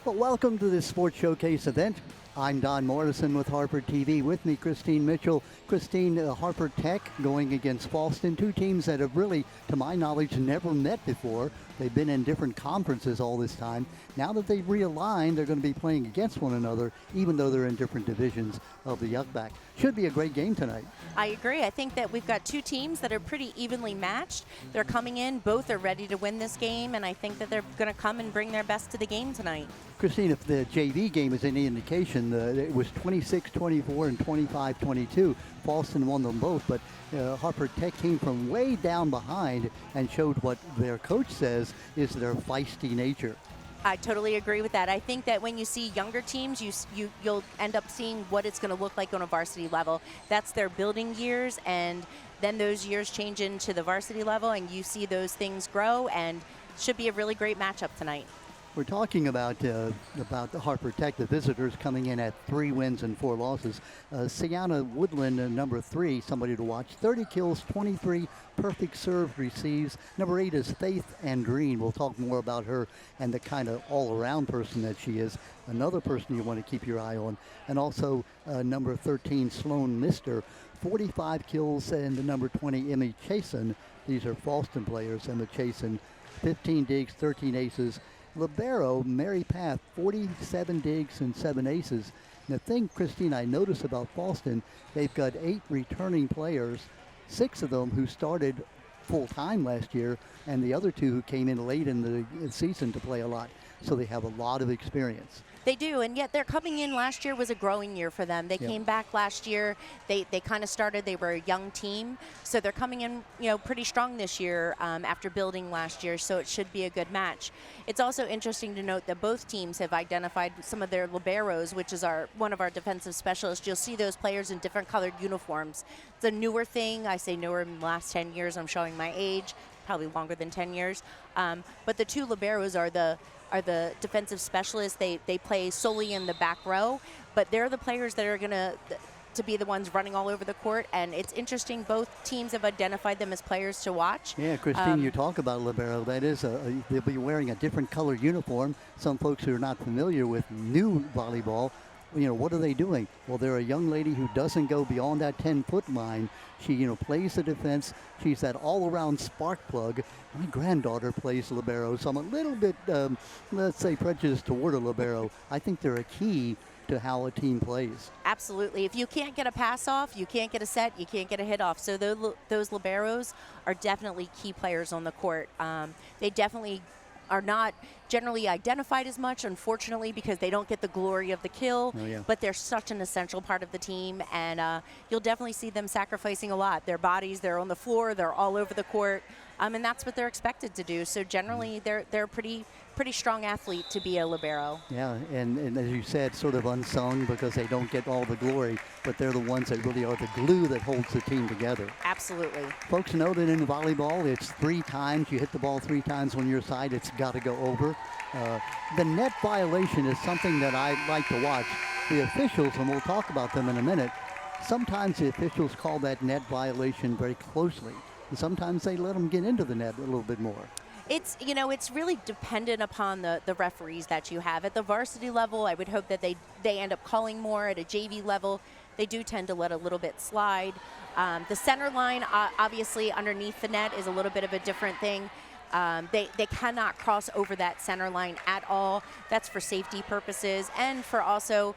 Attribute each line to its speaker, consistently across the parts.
Speaker 1: Well, welcome to this Sports Showcase event. I'm Don Morrison with Harford TV. With me, Christine Mitchell. Christine, Harford Tech going against Fallston, two teams that have really, to my knowledge, never met before. They've been in different conferences all this time. Now that they've realigned, they're going to be playing against one another, even though they're in different divisions of the Yuckback. Should be a great game tonight.
Speaker 2: I agree. I think that we've got two teams that are pretty evenly matched. They're coming in, both are ready to win this game, and I think that they're going to come and bring their best to the game tonight.
Speaker 1: Christine, if the JV game is any indication, it was 26-24 and 25-22. Fallston won them both, but Harford Tech came from way down behind and showed what their coach says is their feisty nature.
Speaker 2: I totally agree with that. I think that when you see younger teams, you'll end up seeing what it's going to look like on a varsity level. That's their building years, and then those years change into the varsity level, and you see those things grow, and should be a really great matchup tonight.
Speaker 1: We're talking about the Harford Tech, the visitors coming in at 3 wins and 4 losses. Sienna Woodland, number 3, somebody to watch. 30 kills, 23 perfect serve receives. Number 8 is Faith Andreen. We'll talk more about her and the kind of all-around person that she is. Another person you want to keep your eye on. And also number 13, Sloan Mister. 45 kills, and the number 20, Emmy Chasen. These are Fallston players. Emma Chasen, 15 digs, 13 aces. Libero, Mary Path, 47 digs and 7 aces. And the thing, Christine, I notice about Fallston, they've got 8 returning players, 6 of them who started full-time last year, and the other 2 who came in late in the season to play a lot. So they have a lot of experience.
Speaker 2: They do, and yet they're coming in. Last year was a growing year for them. They came back last year. They kind of started. They were a young team, so they're coming in, pretty strong this year after building last year. So it should be a good match. It's also interesting to note that both teams have identified some of their liberos, which is one of our defensive specialists. You'll see those players in different colored uniforms. It's a newer thing. I say newer in the last 10 years. I'm showing my age. Probably longer than 10 years. But the 2 liberos are the defensive specialists. They play solely in the back row, but they're the players that are going to be the ones running all over the court. And it's interesting, both teams have identified them as players to watch.
Speaker 1: Yeah, Christine, you talk about libero. That is, they'll be wearing a different color uniform. Some folks who are not familiar with new volleyball, what are they doing? Well, they're a young lady who doesn't go beyond that 10-foot line. She, plays the defense. She's that all-around spark plug. My granddaughter plays libero, so I'm a little bit, let's say, prejudiced toward a libero. I think they're a key to how a team plays.
Speaker 2: Absolutely. If you can't get a pass off, you can't get a set, you can't get a hit off. So those liberos are definitely key players on the court. They definitely are not generally identified as much, unfortunately, because they don't get the glory of the kill, but they're such an essential part of the team, and you'll definitely see them sacrificing a lot. Their bodies, they're on the floor, they're all over the court, and that's what they're expected to do. So generally, they're a pretty strong athlete to be a libero.
Speaker 1: Yeah, and as you said, sort of unsung because they don't get all the glory, but they're the ones that really are the glue that holds the team together.
Speaker 2: Absolutely.
Speaker 1: Folks know that in volleyball, it's 3 times. You hit the ball 3 times on your side, it's got to go over. The net violation is something that I like to watch. The officials, and we'll talk about them in a minute, sometimes the officials call that net violation very closely, and sometimes they let them get into the net a little bit more.
Speaker 2: It's, it's really dependent upon the referees that you have. At the varsity level, I would hope that they end up calling more. At a JV level, they do tend to let a little bit slide. The center line, obviously, underneath the net is a little bit of a different thing. They cannot cross over that center line at all. That's for safety purposes and for also,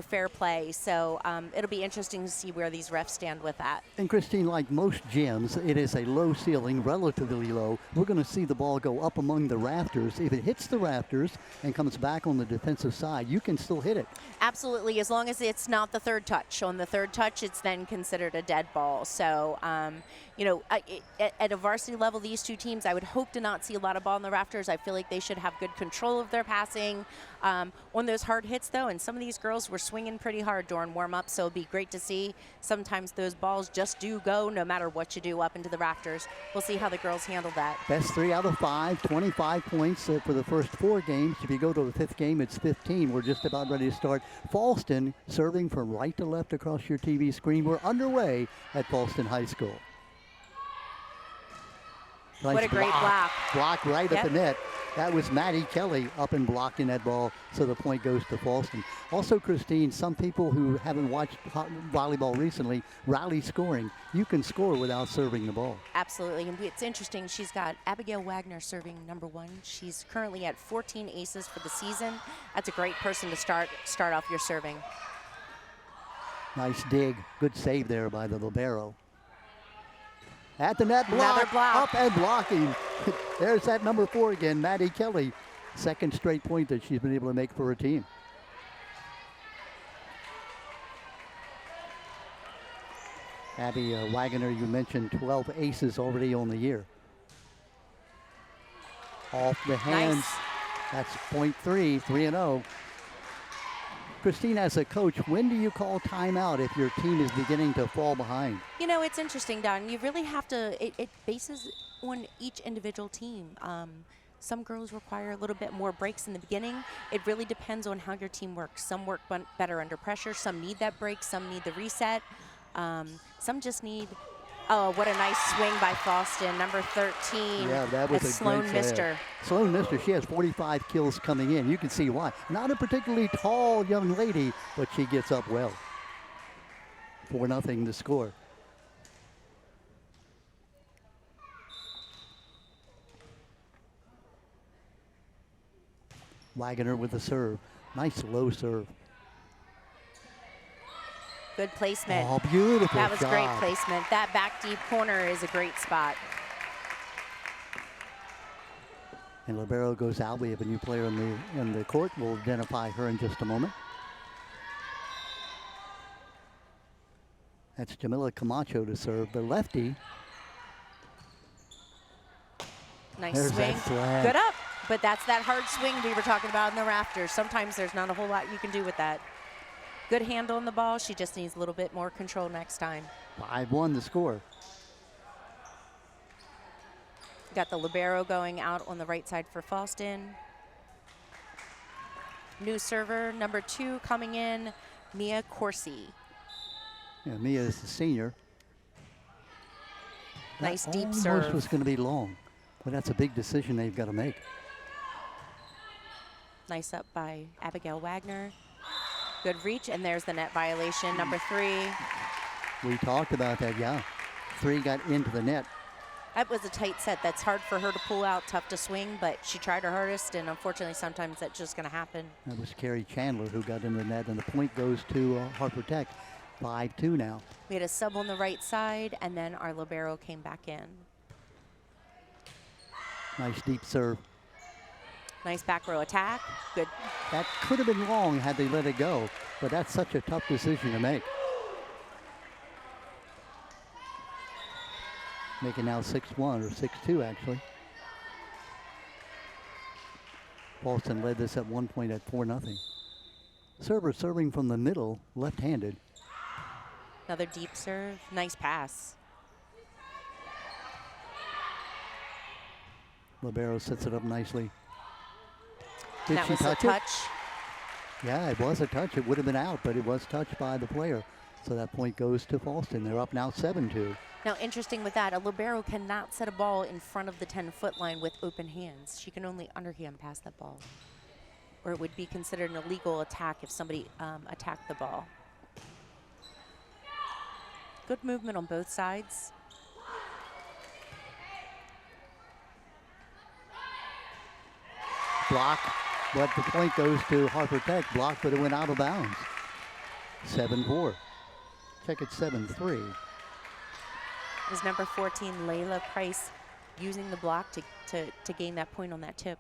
Speaker 2: fair play. So it'll be interesting to see where these refs stand with that.
Speaker 1: And Christine, like most gyms, it is a low ceiling, relatively low. We're going to see the ball go up among the rafters. If it hits the rafters and comes back on the defensive side, you can still hit it.
Speaker 2: Absolutely, as long as it's not the third touch. On the third touch, it's then considered a dead ball. So, at a varsity level, these two teams, I would hope to not see a lot of ball in the rafters. I feel like they should have good control of their passing. On those hard hits, though, and some of these girls were swinging pretty hard during warm-up, so it'd be great to see. Sometimes those balls just do go no matter what you do up into the rafters. We'll see how the girls handle that.
Speaker 1: That's 3 out of 5, 25 points for the first 4 games. If you go to the 5th game, it's 15. We're just about ready to start. Fallston serving from right to left across your TV screen. We're underway at Fallston High School. Nice
Speaker 2: What a great block.
Speaker 1: Block right
Speaker 2: Yep.
Speaker 1: at the net. That was Maddie Kelly up and blocking that ball, so the point goes to Fallston. Also, Christine, some people who haven't watched volleyball recently, rally scoring. You can score without serving the ball.
Speaker 2: Absolutely, and it's interesting. She's got Abigail Wagner serving number 1. She's currently at 14 aces for the season. That's a great person to start off your serving.
Speaker 1: Nice dig. Good save there by the libero. At the net,
Speaker 2: Another block.
Speaker 1: Up and blocking. There's that number 4 again, Maddie Kelly. Second straight point that she's been able to make for her team. Abby Wagner, you mentioned 12 aces already on the year. Off the hands.
Speaker 2: Nice.
Speaker 1: That's point 3, 3-0. Christine, as a coach, when do you call timeout if your team is beginning to fall behind?
Speaker 2: You know, it's interesting, Don. You really have to, it bases on each individual team. Some girls require a little bit more breaks in the beginning. It really depends on how your team works. Some work better under pressure. Some need that break. Some need the reset. Some just need, oh, what a nice swing by Fallston, number 13.
Speaker 1: Yeah, that was a
Speaker 2: Sloan
Speaker 1: great
Speaker 2: missed
Speaker 1: save.
Speaker 2: her.
Speaker 1: Sloan missed her. She has 45 kills coming in. You can see why. Not a particularly tall young lady, but she gets up well. 4-0 to score. Wagner with the serve. Nice low serve.
Speaker 2: Good placement.
Speaker 1: Oh, beautiful
Speaker 2: That was
Speaker 1: job.
Speaker 2: great placement. That back deep corner is a great spot.
Speaker 1: And libero goes out. We have a new player in the court. We'll identify her in just a moment. That's Jamila Camacho to serve. The lefty.
Speaker 2: Nice
Speaker 1: There's
Speaker 2: swing.
Speaker 1: that flag.
Speaker 2: Good up. But that's that hard swing we were talking about in the rafters. Sometimes there's not a whole lot you can do with that. Good handle on the ball. She just needs a little bit more control next time.
Speaker 1: 5-1 the score.
Speaker 2: Got the libero going out on the right side for Fallston. New server, number 2 coming in, Mia Corsi.
Speaker 1: Yeah, Mia is the senior.
Speaker 2: Nice
Speaker 1: That
Speaker 2: deep
Speaker 1: almost
Speaker 2: serve.
Speaker 1: was going to be long, but that's a big decision they've got to make.
Speaker 2: Nice up by Abigail Wagner. Good reach, and there's the net violation, number 3.
Speaker 1: We talked about that, yeah. 3 got into the net.
Speaker 2: That was a tight set. That's hard for her to pull out, tough to swing, but she tried her hardest, and unfortunately sometimes that's just going to happen.
Speaker 1: That was Carrie Chandler who got into the net, and the point goes to Harford Tech. 5-2 now.
Speaker 2: We had a sub on the right side, and then our libero came back in.
Speaker 1: Nice deep serve.
Speaker 2: Nice back row attack. Good.
Speaker 1: That could have been long had they let it go, but that's such a tough decision to make. Make it now 6-1 or 6-2 actually. Fallston led this at one point at 4-0. Server serving from the middle, left-handed.
Speaker 2: Another deep serve. Nice pass.
Speaker 1: Libero sets it up nicely. Did
Speaker 2: That
Speaker 1: she
Speaker 2: was a
Speaker 1: touch it?
Speaker 2: touch.
Speaker 1: Yeah, it was a touch. It would have been out, but it was touched by the player. So that point goes to Fallston. They're up now 7-2.
Speaker 2: Now, interesting with that, a libero cannot set a ball in front of the 10-foot line with open hands. She can only underhand pass that ball. Or it would be considered an illegal attack if somebody attacked the ball. Good movement on both sides.
Speaker 1: Block, but the point goes to Harford Tech. Block, but it went out of bounds. 7-4. Check it 7-3.
Speaker 2: It was number 14, Layla Price, using the block to gain that point on that tip.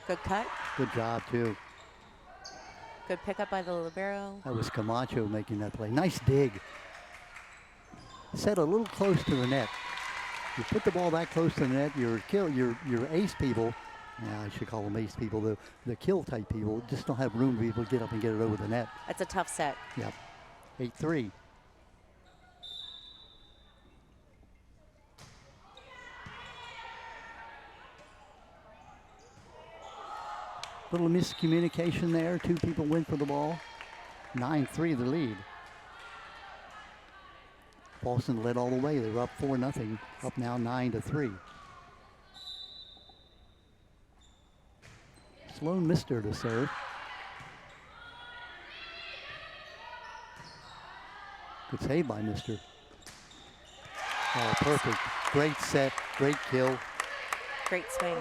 Speaker 2: Good cut.
Speaker 1: Good job, too.
Speaker 2: Good pickup by the libero.
Speaker 1: That was Camacho making that play. Nice dig. Set a little close to the net. You put the ball that close to the net, your ace people, yeah, I should call them ace people, the kill type people, just don't have room to be able to get up and get it over the net.
Speaker 2: That's a tough set.
Speaker 1: Yep. 8-3. Little miscommunication there. Two people went for the ball. 9-3 the lead. Fallston led all the way. They were up 4-0. Up now 9-3. Sloan Mister to serve. Good save by Mister. Oh, perfect. Great set, great kill.
Speaker 2: Great swing.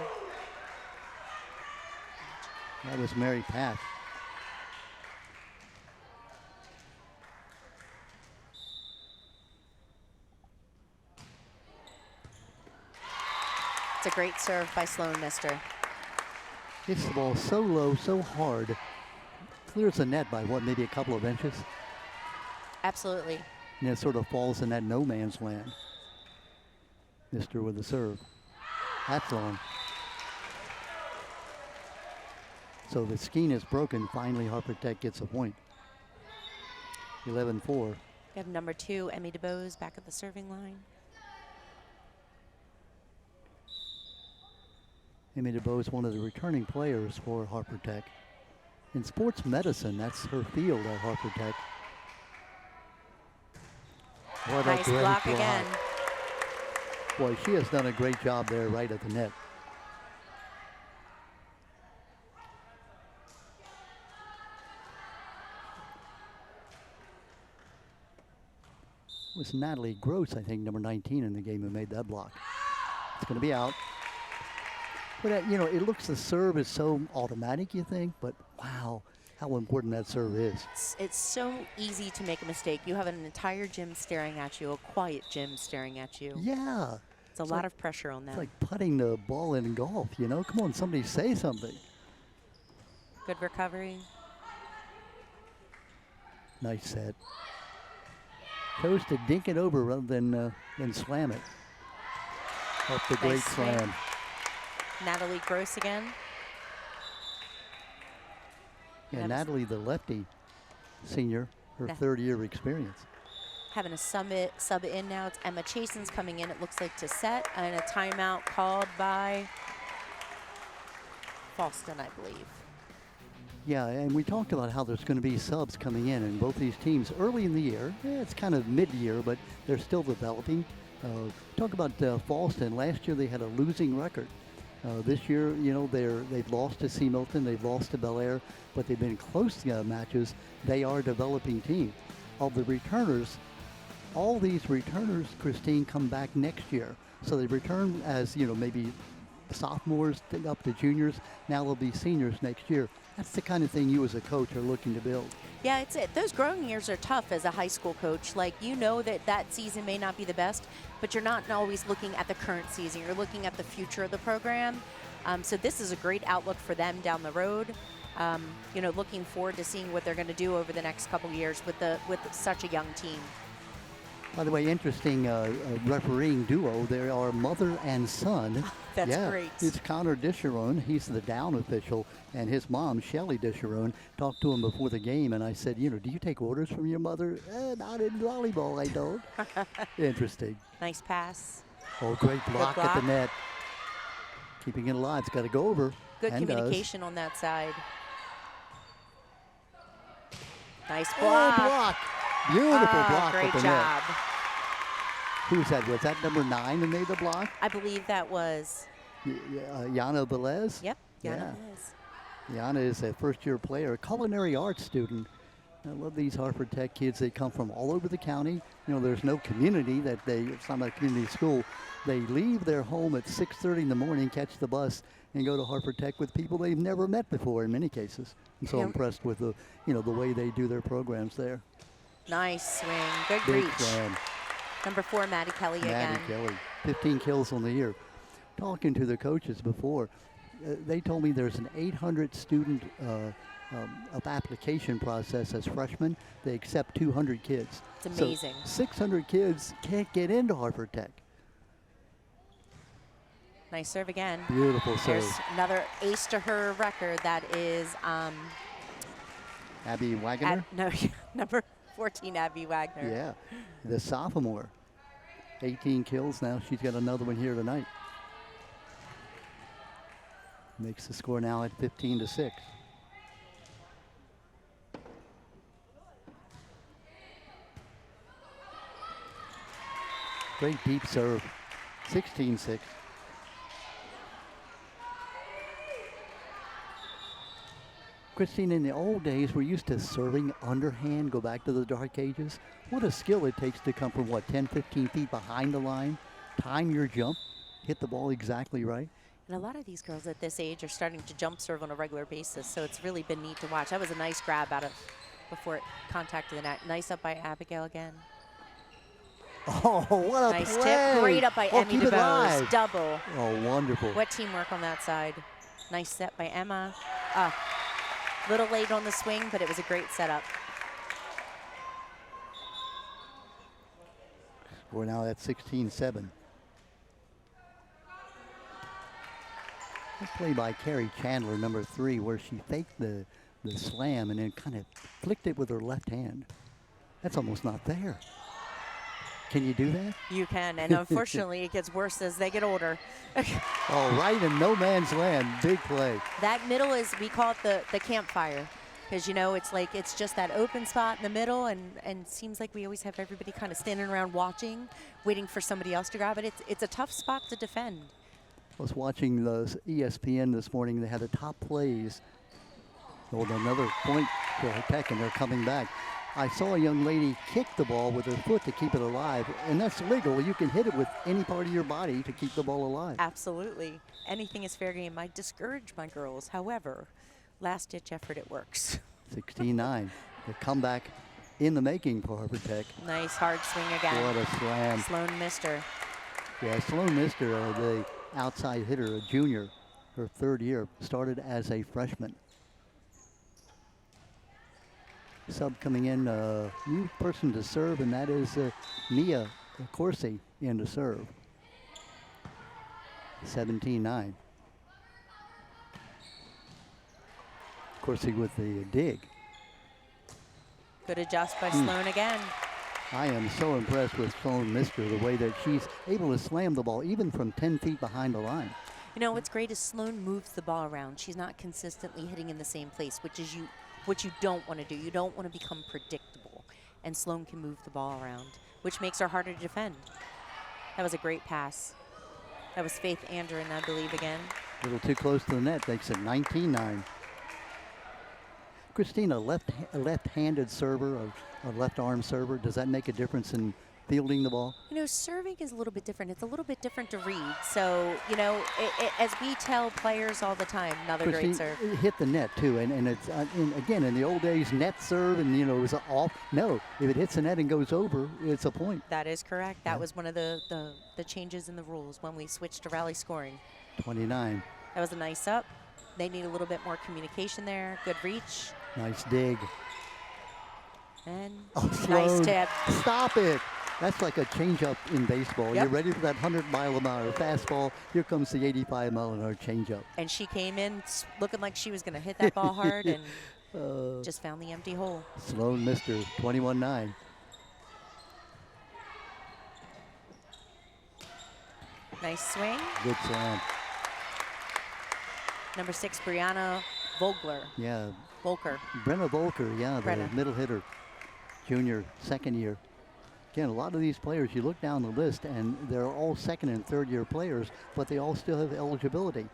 Speaker 1: That was Mary Pat.
Speaker 2: It's a great serve by Sloan Mister.
Speaker 1: Hits the ball so low, so hard. Clears the net by what, maybe a couple of inches?
Speaker 2: Absolutely.
Speaker 1: And it sort of falls in that no man's land. Mister with the serve. That's long. So the skein is broken. Finally, Harford Tech gets a point. 11-4.
Speaker 2: We have number 2, Emmy DeBose, back at the serving line.
Speaker 1: Emmy DeBose is one of the returning players for Harford Tech. In sports medicine, that's her field at Harford Tech. What
Speaker 2: nice
Speaker 1: a great
Speaker 2: block again.
Speaker 1: Boy, she has done a great job there right at the net. It was Natalie Gross, I think, number 19 in the game, who made that block. It's going to be out. But, you know, it looks the serve is so automatic, you think, but wow, how important that serve is.
Speaker 2: It's so easy to make a mistake. You have an entire gym staring at you, a quiet gym staring at you.
Speaker 1: Yeah.
Speaker 2: It's a lot of pressure on them.
Speaker 1: It's like putting the ball in golf, you know? Come on, somebody say something.
Speaker 2: Good recovery.
Speaker 1: Nice set. Chose to dink it over rather than slam it. Up the great slam.
Speaker 2: Natalie Gross again.
Speaker 1: Yeah, Natalie, the lefty senior, her third year of experience.
Speaker 2: Having a sub in now. It's Emma Chasen's coming in, it looks like, to set, and a timeout called by Fallston, I believe.
Speaker 1: Yeah, and we talked about how there's going to be subs coming in both these teams early in the year. It's kind of mid-year, but they're still developing. Talk about Fallston. Last year they had a losing record. This year, you know, they've lost to C. Milton, they've lost to Bel Air, but they've been close matches. They are a developing team. Of the returners, all these returners, Christine, come back next year. So they return as, you know, maybe sophomores up to juniors. Now they'll be seniors next year. That's the kind of thing you as a coach are looking to build.
Speaker 2: Yeah, those growing years are tough as a high school coach. Like, you know that season may not be the best, but you're not always looking at the current season. You're looking at the future of the program. So this is a great outlook for them down the road. You know, looking forward to seeing what they're going to do over the next couple of years with such a young team.
Speaker 1: By the way, interesting refereeing duo. They are mother and son.
Speaker 2: That's great.
Speaker 1: It's Connor Disharon. He's the down official, and his mom, Shelly Disharon, talked to him before the game, and I said, you know, do you take orders from your mother? Not in volleyball, I don't. Interesting.
Speaker 2: Nice pass.
Speaker 1: Oh, great block at the net. Keeping it alive. It's got to go over.
Speaker 2: Good communication on that side. Nice block.
Speaker 1: Oh, block. Beautiful block
Speaker 2: great
Speaker 1: at the
Speaker 2: job.
Speaker 1: net. Who's that? Was that number 9 that made the block?
Speaker 2: I believe that was
Speaker 1: Yana Velez?
Speaker 2: Yep, Yana Velez.
Speaker 1: Yana is a first-year player, a culinary arts student. I love these Harford Tech kids. They come from all over the county. You know, there's no community it's not a community school. They leave their home at 6:30 in the morning, catch the bus, and go to Harford Tech with people they've never met before in many cases. I'm so impressed with the way they do their programs there.
Speaker 2: Nice swing, good
Speaker 1: Big
Speaker 2: reach.
Speaker 1: slam.
Speaker 2: Number 4, Maddie Kelly again.
Speaker 1: Maddie Kelly, 15 kills on the year. Talking to the coaches before, they told me there's an 800 student of application process as freshmen. They accept 200 kids.
Speaker 2: It's amazing.
Speaker 1: So 600 kids can't get into Harford Tech.
Speaker 2: Nice serve again.
Speaker 1: Beautiful serve.
Speaker 2: There's another ace to her record. That is
Speaker 1: Abby Wagner?
Speaker 2: Number 14, Abby Wagner.
Speaker 1: Yeah, the sophomore. 18 kills now. She's got another one here tonight. Makes the score now at 15-6. Great deep serve. 16-6. Christine, in the old days, we're used to serving underhand, go back to the dark ages. What a skill it takes to come from, what, 10, 15 feet behind the line, time your jump, hit the ball exactly right.
Speaker 2: And a lot of these girls at this age are starting to jump serve on a regular basis, so it's really been neat to watch. That was a nice grab out of before it contacted the net. Nice up by Abigail again.
Speaker 1: Oh, what a
Speaker 2: nice
Speaker 1: play.
Speaker 2: tip. Great up by Emmy
Speaker 1: keep it
Speaker 2: DeBose.
Speaker 1: live.
Speaker 2: Double.
Speaker 1: Oh, wonderful.
Speaker 2: What teamwork on that side. Nice set by Emma. Little late on the swing, but it was a great setup.
Speaker 1: We're now at 16-7. Nice play by Carrie Chandler, number 3, where she faked the slam and then kind of flicked it with her left hand. That's almost not there. Can you do that?
Speaker 2: You can, and unfortunately it gets worse as they get older.
Speaker 1: Oh, right in no man's land, big play.
Speaker 2: That middle is, we call it the campfire. Because, you know, it's like, it's just that open spot in the middle, and seems like we always have everybody kind of standing around watching, waiting for somebody else to grab it. It's a tough spot to defend.
Speaker 1: I was watching the ESPN this morning. They had the top plays. Oh, another point for Tech, and they're coming back. I saw a young lady kick the ball with her foot to keep it alive, and that's legal. You can hit it with any part of your body to keep the ball alive.
Speaker 2: Absolutely. Anything is fair game. I discourage my girls. However, last-ditch effort, it works.
Speaker 1: 16-9. The comeback in the making for Harford Tech.
Speaker 2: Nice hard swing again.
Speaker 1: What a slam.
Speaker 2: Sloan missed her.
Speaker 1: Yeah, Sloan missed her, the outside hitter, a junior, her 3rd year, started as a freshman. Sub coming in, new person to serve, and that is Mia Corsi in to serve. 17-9. Corsi with the dig.
Speaker 2: Good adjust by Sloan again.
Speaker 1: I am so impressed with Sloan Mister, the way that she's able to slam the ball even from 10 feet behind the line.
Speaker 2: You know, what's great is Sloan moves the ball around. She's not consistently hitting in the same place, which is what you don't want to do. You don't want to become predictable. And Sloan can move the ball around, which makes her harder to defend. That was a great pass. That was Faith Andren, I believe, again.
Speaker 1: A little too close to the net, makes it 19-9. Christina, a left-handed server, a left-arm server, does that make a difference in fielding the ball?
Speaker 2: You know, serving is a little bit different. It's a little bit different to read. So, you know, as we tell players all the time, another
Speaker 1: Christine,
Speaker 2: great serve.
Speaker 1: It hit the net, too. And it's, again, in the old days, net serve, and, you know, it was off. No, if it hits the net and goes over, it's a point.
Speaker 2: That is correct. That was one of the changes in the rules when we switched to rally scoring.
Speaker 1: 29.
Speaker 2: That was a nice up. They need a little bit more communication there. Good reach.
Speaker 1: Nice dig.
Speaker 2: And
Speaker 1: nice
Speaker 2: tip.
Speaker 1: Stop it. That's like a changeup in baseball.
Speaker 2: Yep.
Speaker 1: You're ready for that 100-mile-an-hour fastball. Here comes the 85-mile-an-hour changeup.
Speaker 2: And she came in looking like she was going to hit that ball hard and just found the empty hole.
Speaker 1: Sloan Mister, 21-9.
Speaker 2: Nice swing.
Speaker 1: Good slam.
Speaker 2: Number 6, Brianna Vogler.
Speaker 1: Yeah.
Speaker 2: Volker.
Speaker 1: Brenna Volker, yeah, the
Speaker 2: Brenna.
Speaker 1: middle hitter. Junior, 2nd year. Again, a lot of these players, you look down the list, and they're all 2nd and 3rd year players, but they all still have eligibility.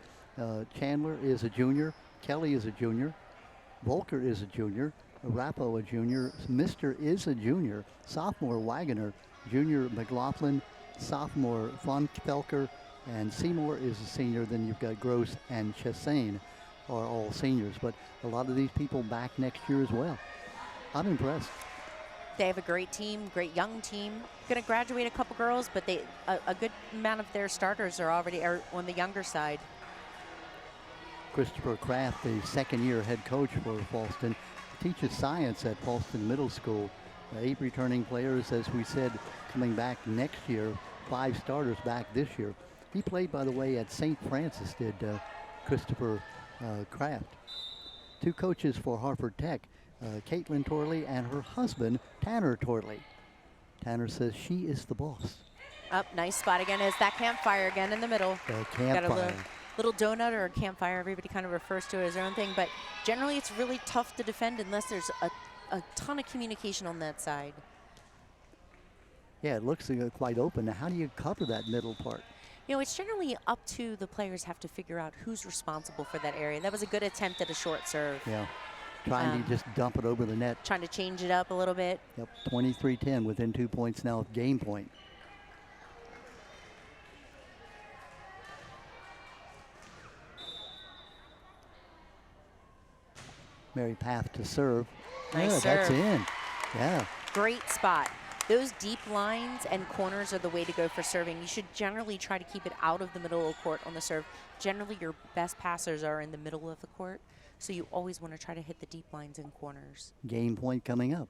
Speaker 1: Chandler is a junior. Kelly is a junior. Volker is a junior. Rappo a junior. Mister is a junior. Sophomore Wagoner. Junior McLaughlin. Sophomore Von Felker. And Seymour is a senior. Then you've got Gross and Chassain are all seniors. But a lot of these people back next year as well. I'm impressed.
Speaker 2: They have a great team, great young team. Going to graduate a couple girls, but a good amount of their starters are already on the younger side.
Speaker 1: Christopher Kraft, the 2nd year head coach for Fallston, teaches science at Fallston Middle School. 8 returning players, as we said, coming back next year. 5 starters back this year. He played, by the way, at St. Francis, did Christopher Kraft. 2 coaches for Harford Tech, Caitlin Torley and her husband, Tanner Torley. Tanner says she is the boss.
Speaker 2: Up, nice spot again. Is that campfire again in the middle.
Speaker 1: The campfire.
Speaker 2: little donut or a campfire. Everybody kind of refers to it as their own thing, but generally it's really tough to defend unless there's a ton of communication on that side.
Speaker 1: Yeah, it looks quite open. Now, how do you cover that middle part?
Speaker 2: You know, it's generally up to the players have to figure out who's responsible for that area. That was a good attempt at a short serve.
Speaker 1: Yeah, trying to just dump it over the net.
Speaker 2: Trying to change it up a little bit.
Speaker 1: Yep, 23-10 within 2 points now of game point. Mary Path to serve.
Speaker 2: Nice
Speaker 1: yeah,
Speaker 2: serve.
Speaker 1: That's in. Yeah.
Speaker 2: Great spot. Those deep lines and corners are the way to go for serving. You should generally try to keep it out of the middle of the court on the serve. Generally, your best passers are in the middle of the court, so you always want to try to hit the deep lines and corners.
Speaker 1: Game point coming up.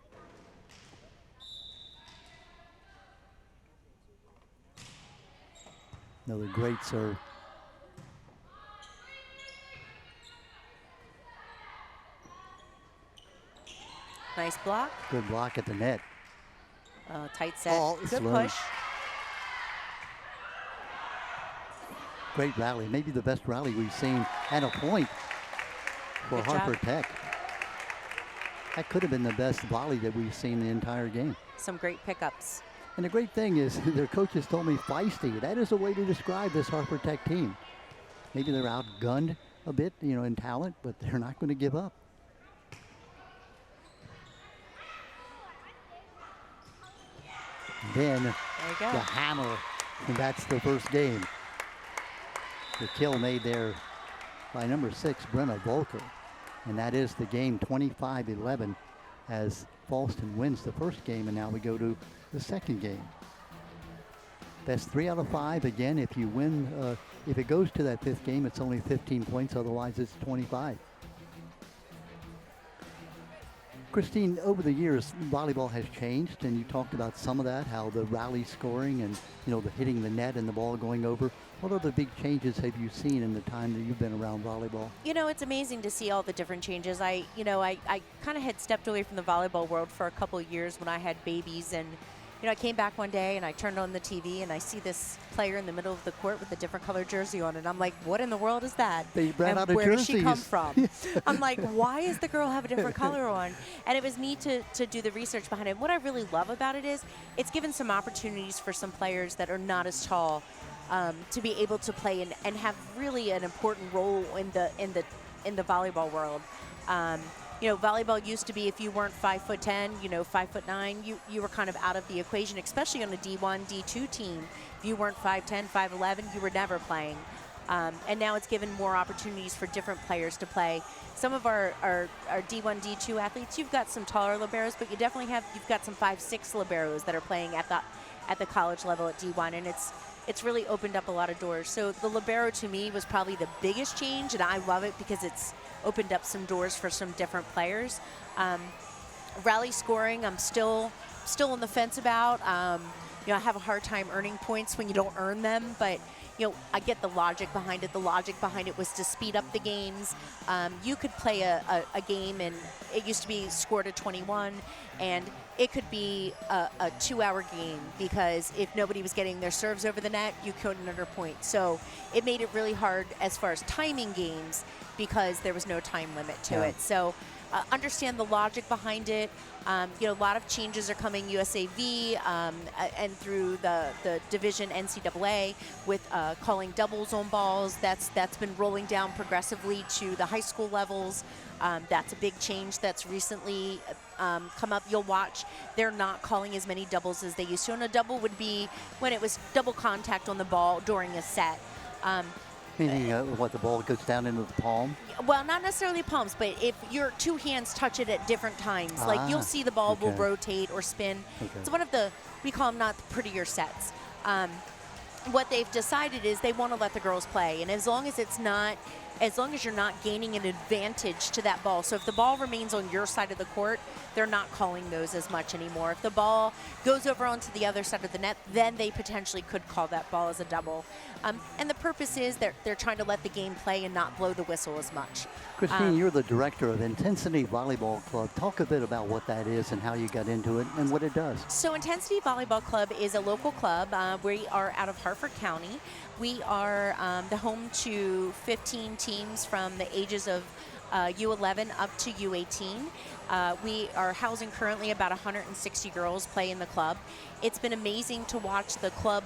Speaker 1: Another great serve.
Speaker 2: Nice block.
Speaker 1: Good block at the net.
Speaker 2: Tight set.
Speaker 1: Oh,
Speaker 2: good
Speaker 1: slow.
Speaker 2: push.
Speaker 1: Great rally. Maybe the best rally we've seen, and a point for
Speaker 2: Good
Speaker 1: Harford
Speaker 2: job.
Speaker 1: Tech. That could have been the best volley that we've seen the entire game.
Speaker 2: Some great pickups.
Speaker 1: And the great thing is, their coaches told me feisty. That is a way to describe this Harford Tech team. Maybe they're outgunned a bit, you know, in talent, but they're not going to give up. Then
Speaker 2: There you go.
Speaker 1: the hammer, and that's the first game. The kill made there by number 6, Brenna Volker. And that is the game, 25-11, as Fallston wins the first game, and now we go to the second game. Best 3 out of 5. Again, if you win, if it goes to that 5th game, it's only 15 points, otherwise it's 25. Christine, over the years, volleyball has changed, and you talked about some of that, how the rally scoring and, you know, the hitting the net and the ball going over. What other big changes have you seen in the time that you've been around volleyball?
Speaker 2: You know, it's amazing to see all the different changes. I kind of had stepped away from the volleyball world for a couple of years when I had babies, and you know, I came back one day and I turned on the TV and I see this player in the middle of the court with a different colored jersey on, and I'm like, what in the world is that?
Speaker 1: They ran out of
Speaker 2: where does she come
Speaker 1: jerseys.
Speaker 2: from? I'm like, why does the girl have a different color on? And it was neat to do the research behind it. What I really love about it is it's given some opportunities for some players that are not as tall to be able to play and have really an important role in the volleyball world. You know, volleyball used to be if you weren't 5'10", you know, 5'9", you were kind of out of the equation, especially on a D1, D2 team. If you weren't 5'10", 5'11", you were never playing. And now it's given more opportunities for different players to play. Some of our D1, D2 athletes, you've got some taller liberos, but you've got some 5'6" liberos that are playing at the college level at D1, and it's really opened up a lot of doors. So the libero to me was probably the biggest change, and I love it because it's opened up some doors for some different players. Rally scoring, I'm still on the fence about. You know, I have a hard time earning points when you don't earn them, but you know, I get the logic behind it. The logic behind it was to speed up the games. You could play a game, and it used to be scored at 21, and it could be a 2-hour game, because if nobody was getting their serves over the net, you couldn't earn a point. So it made it really hard as far as timing games, because there was no time limit to it. So understand the logic behind it. You know, a lot of changes are coming USAV and through the division NCAA with calling doubles on balls. That's been rolling down progressively to the high school levels. That's a big change that's recently come up. You'll watch, they're not calling as many doubles as they used to. And a double would be when it was double contact on the ball during a set.
Speaker 1: Meaning what, the ball goes down into the palm?
Speaker 2: Well, not necessarily palms, but if your two hands touch it at different times, like you'll see the ball will rotate or spin. It's one of the, we call them not the prettier sets. What they've decided is they want to let the girls play, and as long as it's not as long as you're not gaining an advantage to that ball. So if the ball remains on your side of the court, they're not calling those as much anymore. If the ball goes over onto the other side of the net, then they potentially could call that ball as a double. And the purpose is they're trying to let the game play and not blow the whistle as much.
Speaker 1: Christine, you're the director of Intensity Volleyball Club. Talk a bit about what that is and how you got into it and what it does.
Speaker 2: So Intensity Volleyball Club is a local club. We are out of Harford County. We are the home to 15 teams from the ages of U11 up to U18. We are housing currently about 160 girls play in the club. It's been amazing to watch the club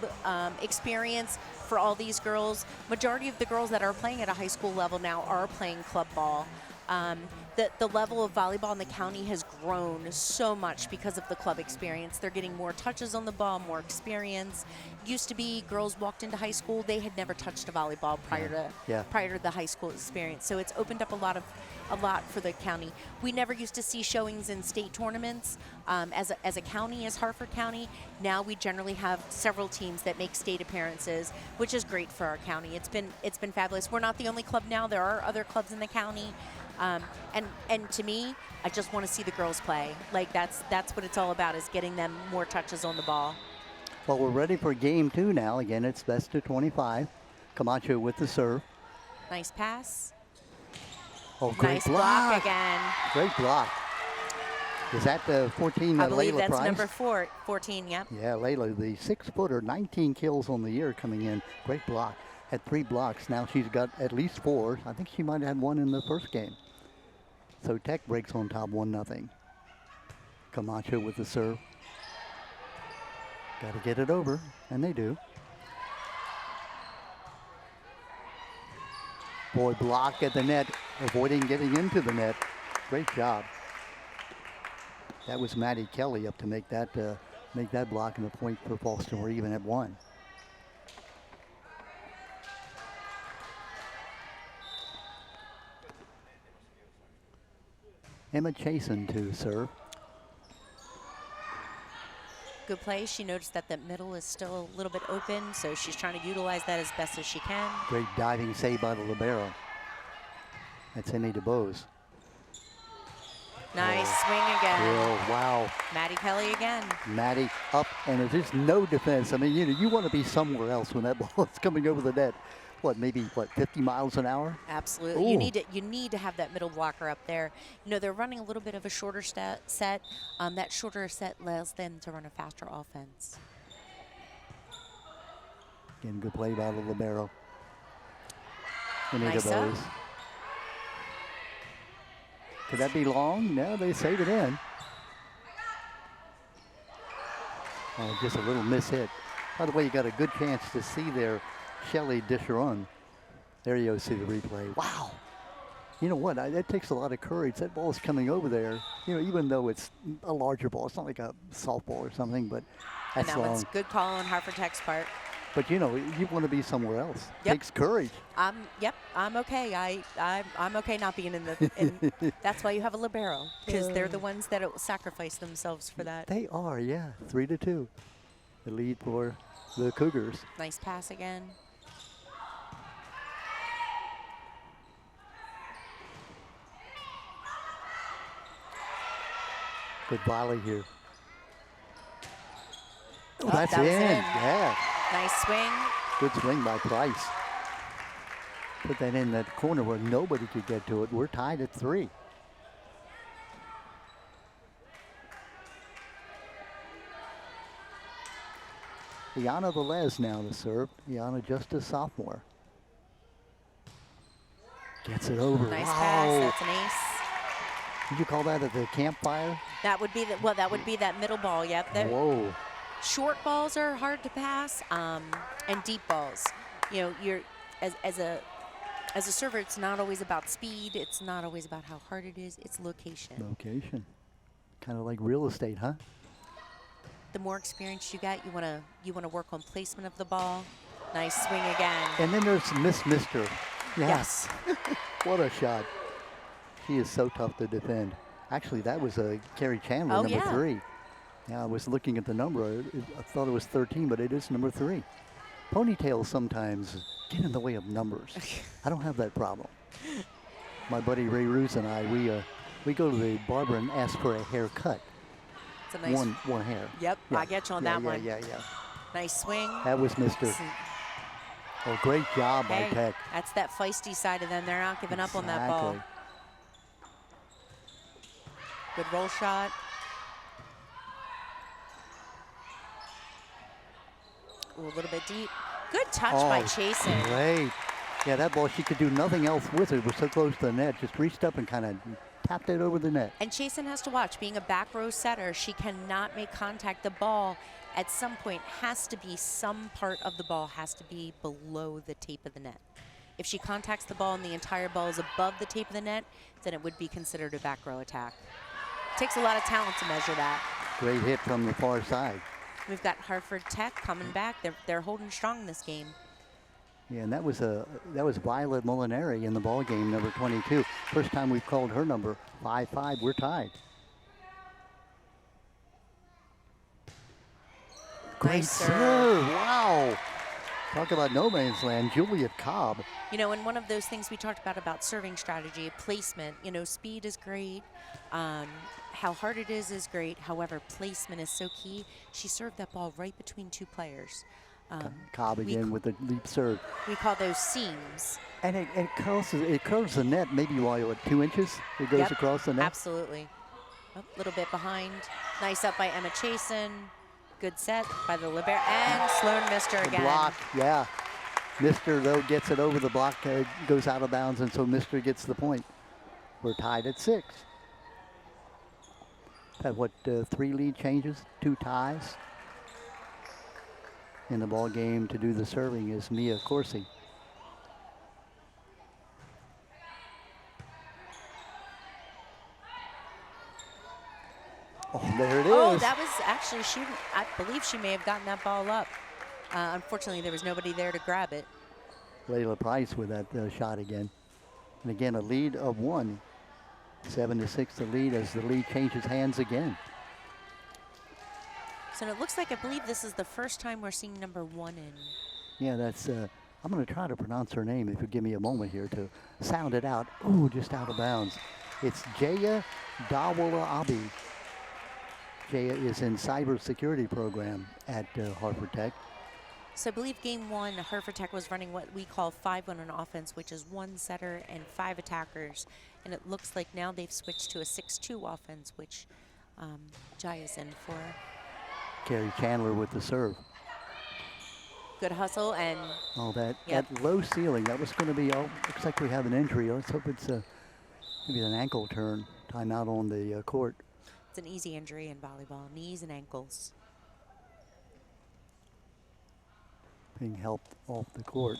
Speaker 2: experience for all these girls. Majority of the girls that are playing at a high school level now are playing club ball. The level of volleyball in the county has grown so much because of the club experience. They're getting more touches on the ball, more experience. Used to be girls walked into high school, they had never touched a volleyball prior to the high school experience. So it's opened up a lot for the county. We never used to see showings in state tournaments as a county, as Harford County. Now we generally have several teams that make state appearances, which is great for our county. It's been fabulous. We're not the only club now. There are other clubs in the county. And to me, I just want to see the girls play. Like that's what it's all about, is getting them more touches on the ball.
Speaker 1: Well, we're ready for game 2 now. Again, it's best of 25. Camacho with the serve.
Speaker 2: Nice pass.
Speaker 1: Oh, great
Speaker 2: nice block again.
Speaker 1: Great block. Is that the 14
Speaker 2: I believe
Speaker 1: Layla
Speaker 2: that's
Speaker 1: Price?
Speaker 2: number 14, yep.
Speaker 1: Yeah, Layla, the 6-footer, 19 kills on the year coming in. Great block. Had 3 blocks. Now she's got at least 4. I think she might have had 1 in the first game. So Tech breaks on top 1-0. Camacho with the serve. Got to get it over, and they do. Boy, block at the net, avoiding getting into the net. Great job. That was Maddie Kelly up to make that block, and the point for Fallston were even at 1. Emma Chasen to serve.
Speaker 2: Good play. She noticed that the middle is still a little bit open, so she's trying to utilize that as best as she can.
Speaker 1: Great diving save by the libero. That's Emmy DeBose.
Speaker 2: Nice swing again.
Speaker 1: Oh, wow.
Speaker 2: Maddie Kelly again.
Speaker 1: Maddie up, and there's no defense. I mean, you want to be somewhere else when that ball is coming over the net. Maybe 50 miles an hour?
Speaker 2: Absolutely.
Speaker 1: Ooh.
Speaker 2: You need to have that middle blocker up there. You know, they're running a little bit of a shorter set. That shorter set allows them to run a faster offense.
Speaker 1: Again, good play by the libero.
Speaker 2: Nice up.
Speaker 1: Could that be long? No, they save it in. Oh, just a little miss hit. By the way, you got a good chance to see there Shelly Disharon. There you go, see the replay. Wow. You know what? That takes a lot of courage. That ball is coming over there. You know, even though it's a larger ball, it's not like a softball or something, but that's
Speaker 2: and that
Speaker 1: long.
Speaker 2: one's good call on Harford Tech's part.
Speaker 1: But you know, you want to be somewhere else.
Speaker 2: Yep.
Speaker 1: Takes courage.
Speaker 2: Yep, I'm okay. I'm okay not being in the. That's why you have a libero, because they're the ones that sacrifice themselves for that.
Speaker 1: They are, yeah. 3-2. The lead for the Cougars.
Speaker 2: Nice pass again.
Speaker 1: Good volley here. Oh, that's
Speaker 2: that was
Speaker 1: in.
Speaker 2: in.
Speaker 1: Yeah.
Speaker 2: Nice swing.
Speaker 1: Good swing by Price. Put that in that corner where nobody could get to it. We're tied at 3. Iana Velez now to serve. Iana just a sophomore. Gets it over.
Speaker 2: Nice
Speaker 1: wow.
Speaker 2: pass. That's an ace.
Speaker 1: Did you call that at the campfire?
Speaker 2: That would be that would be that middle ball. Yep.
Speaker 1: Whoa.
Speaker 2: Short balls are hard to pass, and deep balls. You know, you're as a server, it's not always about speed. It's not always about how hard it is. It's location.
Speaker 1: Location. Kind of like real estate, huh?
Speaker 2: The more experience you get, you wanna work on placement of the ball. Nice swing again.
Speaker 1: And then there's Miss Mister. Yeah.
Speaker 2: Yes.
Speaker 1: What a shot. She is so tough to defend. Actually, that was Carrie Chandler, number 3. Yeah, I was looking at the number. I thought it was 13, but it is number 3. Ponytails sometimes get in the way of numbers. I don't have that problem. My buddy Ray Ruse and I, we go to the barber and ask for a haircut.
Speaker 2: It's a nice
Speaker 1: one hair.
Speaker 2: Yep,
Speaker 1: Yeah.
Speaker 2: I get you on that one.
Speaker 1: Yeah.
Speaker 2: Nice swing.
Speaker 1: That was Mr. Oh, great job by
Speaker 2: Hey,
Speaker 1: Peck.
Speaker 2: that's that feisty side of them. They're not giving up on that ball. Good roll shot. Ooh, a little bit deep. Good touch by Chasen.
Speaker 1: Great. Yeah, that ball, she could do nothing else with it. It was so close to the net. Just reached up and kind of tapped it over the net.
Speaker 2: And Chasen has to watch. Being a back row setter, she cannot make contact. The ball at some point has to be, some part of the ball has to be below the tape of the net. If she contacts the ball and the entire ball is above the tape of the net, then it would be considered a back row attack. It takes a lot of talent to measure that.
Speaker 1: Great hit from the far side.
Speaker 2: We've got Harford Tech coming back. They're holding strong this game.
Speaker 1: Yeah, and that was Violet Molinari in the ball game, number 22. First time we've called her number. 5-5, we're tied. Great
Speaker 2: Nice
Speaker 1: serve. Wow. Talk about no man's land, Juliet Cobb.
Speaker 2: You know, and one of those things we talked about serving strategy, placement, you know, speed is great. How hard it is great. However, placement is so key. She served that ball right between two players.
Speaker 1: Cobb again with the leap serve.
Speaker 2: We call those seams.
Speaker 1: And it curls the net maybe, what, 2 inches? It goes across the net?
Speaker 2: Absolutely. A little bit behind. Nice up by Emma Chasen. Good set by the libero. And Sloan missed her again.
Speaker 1: Block, yeah. Mister, though, gets it over the block, goes out of bounds, and so Mister gets the point. We're tied at 6. Had what, 3 lead changes, 2 ties? In the ball game to do the serving is Mia Corsi. Oh, there it is.
Speaker 2: Oh, that was actually, I believe she may have gotten that ball up. Unfortunately, there was nobody there to grab it.
Speaker 1: Layla Price with that shot again. And again, a lead of 1. 7-6 the lead as the lead changes hands again.
Speaker 2: So it looks like, I believe this is the first time we're seeing number 1 in.
Speaker 1: Yeah, that's, I'm going to try to pronounce her name if you give me a moment here to sound it out. Ooh, just out of bounds. It's Jaya Dawala Abi. Jaya is in cybersecurity program at Harford Tech.
Speaker 2: So I believe game 1, Harford Tech was running what we call 5-1 on offense, which is 1 setter and 5 attackers. And it looks like now they've switched to a 6-2 offense, which Jaya's in for.
Speaker 1: Carrie Chandler with the serve.
Speaker 2: Good hustle and.
Speaker 1: Oh, that low ceiling, that was going to be, looks like we have an injury. Let's hope it's maybe an ankle turn. Timeout on the court.
Speaker 2: It's an easy injury in volleyball, knees and ankles.
Speaker 1: Being helped off the court.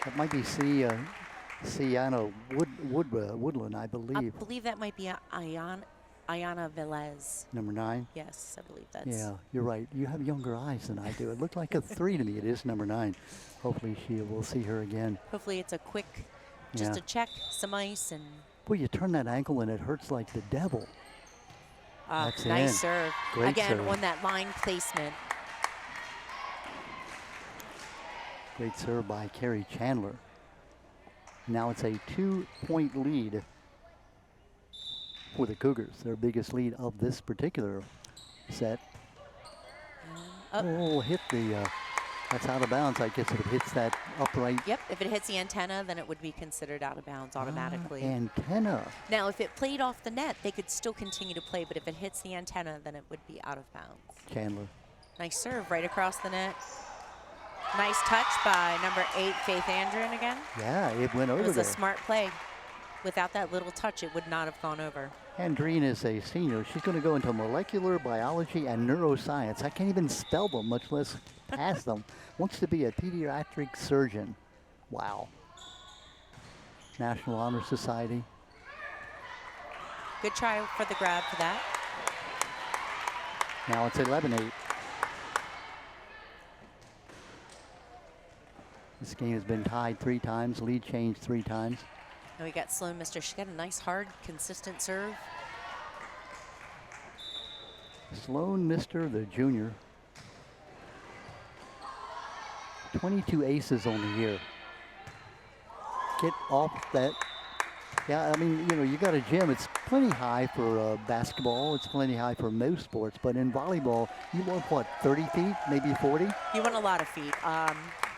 Speaker 1: That might be Sienna Woodland, I believe.
Speaker 2: I believe that might be Ayana Velez.
Speaker 1: Number 9?
Speaker 2: Yes, I believe that's.
Speaker 1: Yeah, you're right. You have younger eyes than I do. It looked like a 3 to me. It is number 9. Hopefully we'll see her again.
Speaker 2: Hopefully it's a quick, just a check, some ice, and.
Speaker 1: Boy, you turn that ankle and it hurts like the devil. That's
Speaker 2: nice
Speaker 1: in.
Speaker 2: serve.
Speaker 1: Great
Speaker 2: Again,
Speaker 1: serve.
Speaker 2: on that line placement.
Speaker 1: Great serve by Carrie Chandler. Now it's a 2-point lead for the Cougars, their biggest lead of this particular set. Oh, hit the, that's out of bounds, I guess, if it hits that upright.
Speaker 2: Yep, if it hits the antenna, then it would be considered out of bounds automatically.
Speaker 1: Antenna.
Speaker 2: Now, if it played off the net, they could still continue to play, but if it hits the antenna, then it would be out of bounds.
Speaker 1: Chandler.
Speaker 2: Nice serve right across the net. Nice touch by number 8, Faith Andren again.
Speaker 1: Yeah, it went over there.
Speaker 2: It was a smart play. Without that little touch, it would not have gone over.
Speaker 1: Andreen is a senior. She's going to go into molecular biology and neuroscience. I can't even spell them, much less pass them. Wants to be a pediatric surgeon. Wow. National Honor Society.
Speaker 2: Good try for the grab for that.
Speaker 1: Now it's 11-8. This game has been tied 3 times, lead changed 3 times.
Speaker 2: And we got Sloan Mister. She got a nice, hard, consistent serve.
Speaker 1: Sloan Mister, the junior, 22 aces on the year. Get off that. Yeah, I mean, you know, you got a gym. It's plenty high for basketball. It's plenty high for most sports. But in volleyball, you want, what, 30 feet, maybe 40?
Speaker 2: You want a lot of feet.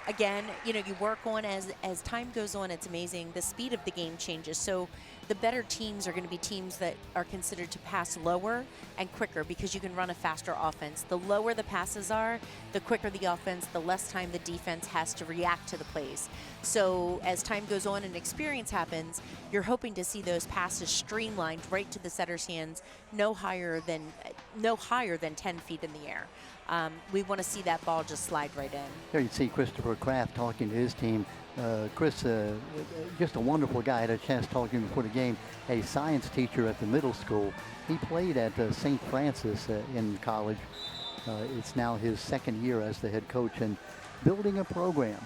Speaker 2: Again, you know, you work on as time goes on, it's amazing. The speed of the game changes. So the better teams are going to be teams that are considered to pass lower and quicker because you can run a faster offense. The lower the passes are, the quicker the offense, the less time the defense has to react to the plays. So as time goes on and experience happens, you're hoping to see those passes streamlined right to the setter's hands, no higher than 10 feet in the air. We want to see that ball just slide right in.
Speaker 1: There you see Christopher Kraft talking to his team. Chris, just a wonderful guy. I had a chance talking before the game. A science teacher at the middle school. He played at St. Francis in college. It's now his second year as the head coach and building a program.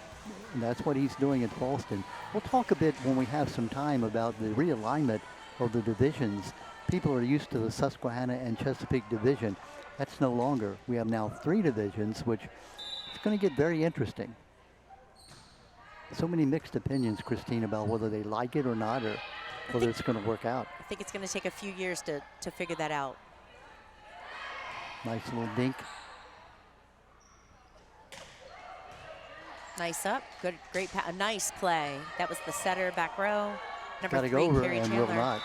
Speaker 1: And that's what he's doing at Fallston. We'll talk a bit when we have some time about the realignment of the divisions. People are used to the Susquehanna and Chesapeake division. That's no longer. We have now 3 divisions, which is going to get very interesting. So many mixed opinions, Christine, about whether they like it or not, or whether it's going to work out.
Speaker 2: I think it's going to take a few years to figure that out.
Speaker 1: Nice little dink.
Speaker 2: Nice up. Good, great, a nice play. That was the setter, back row. Number
Speaker 1: Got to
Speaker 2: 3,
Speaker 1: go over
Speaker 2: Carrie
Speaker 1: and
Speaker 2: Chandler.
Speaker 1: will not.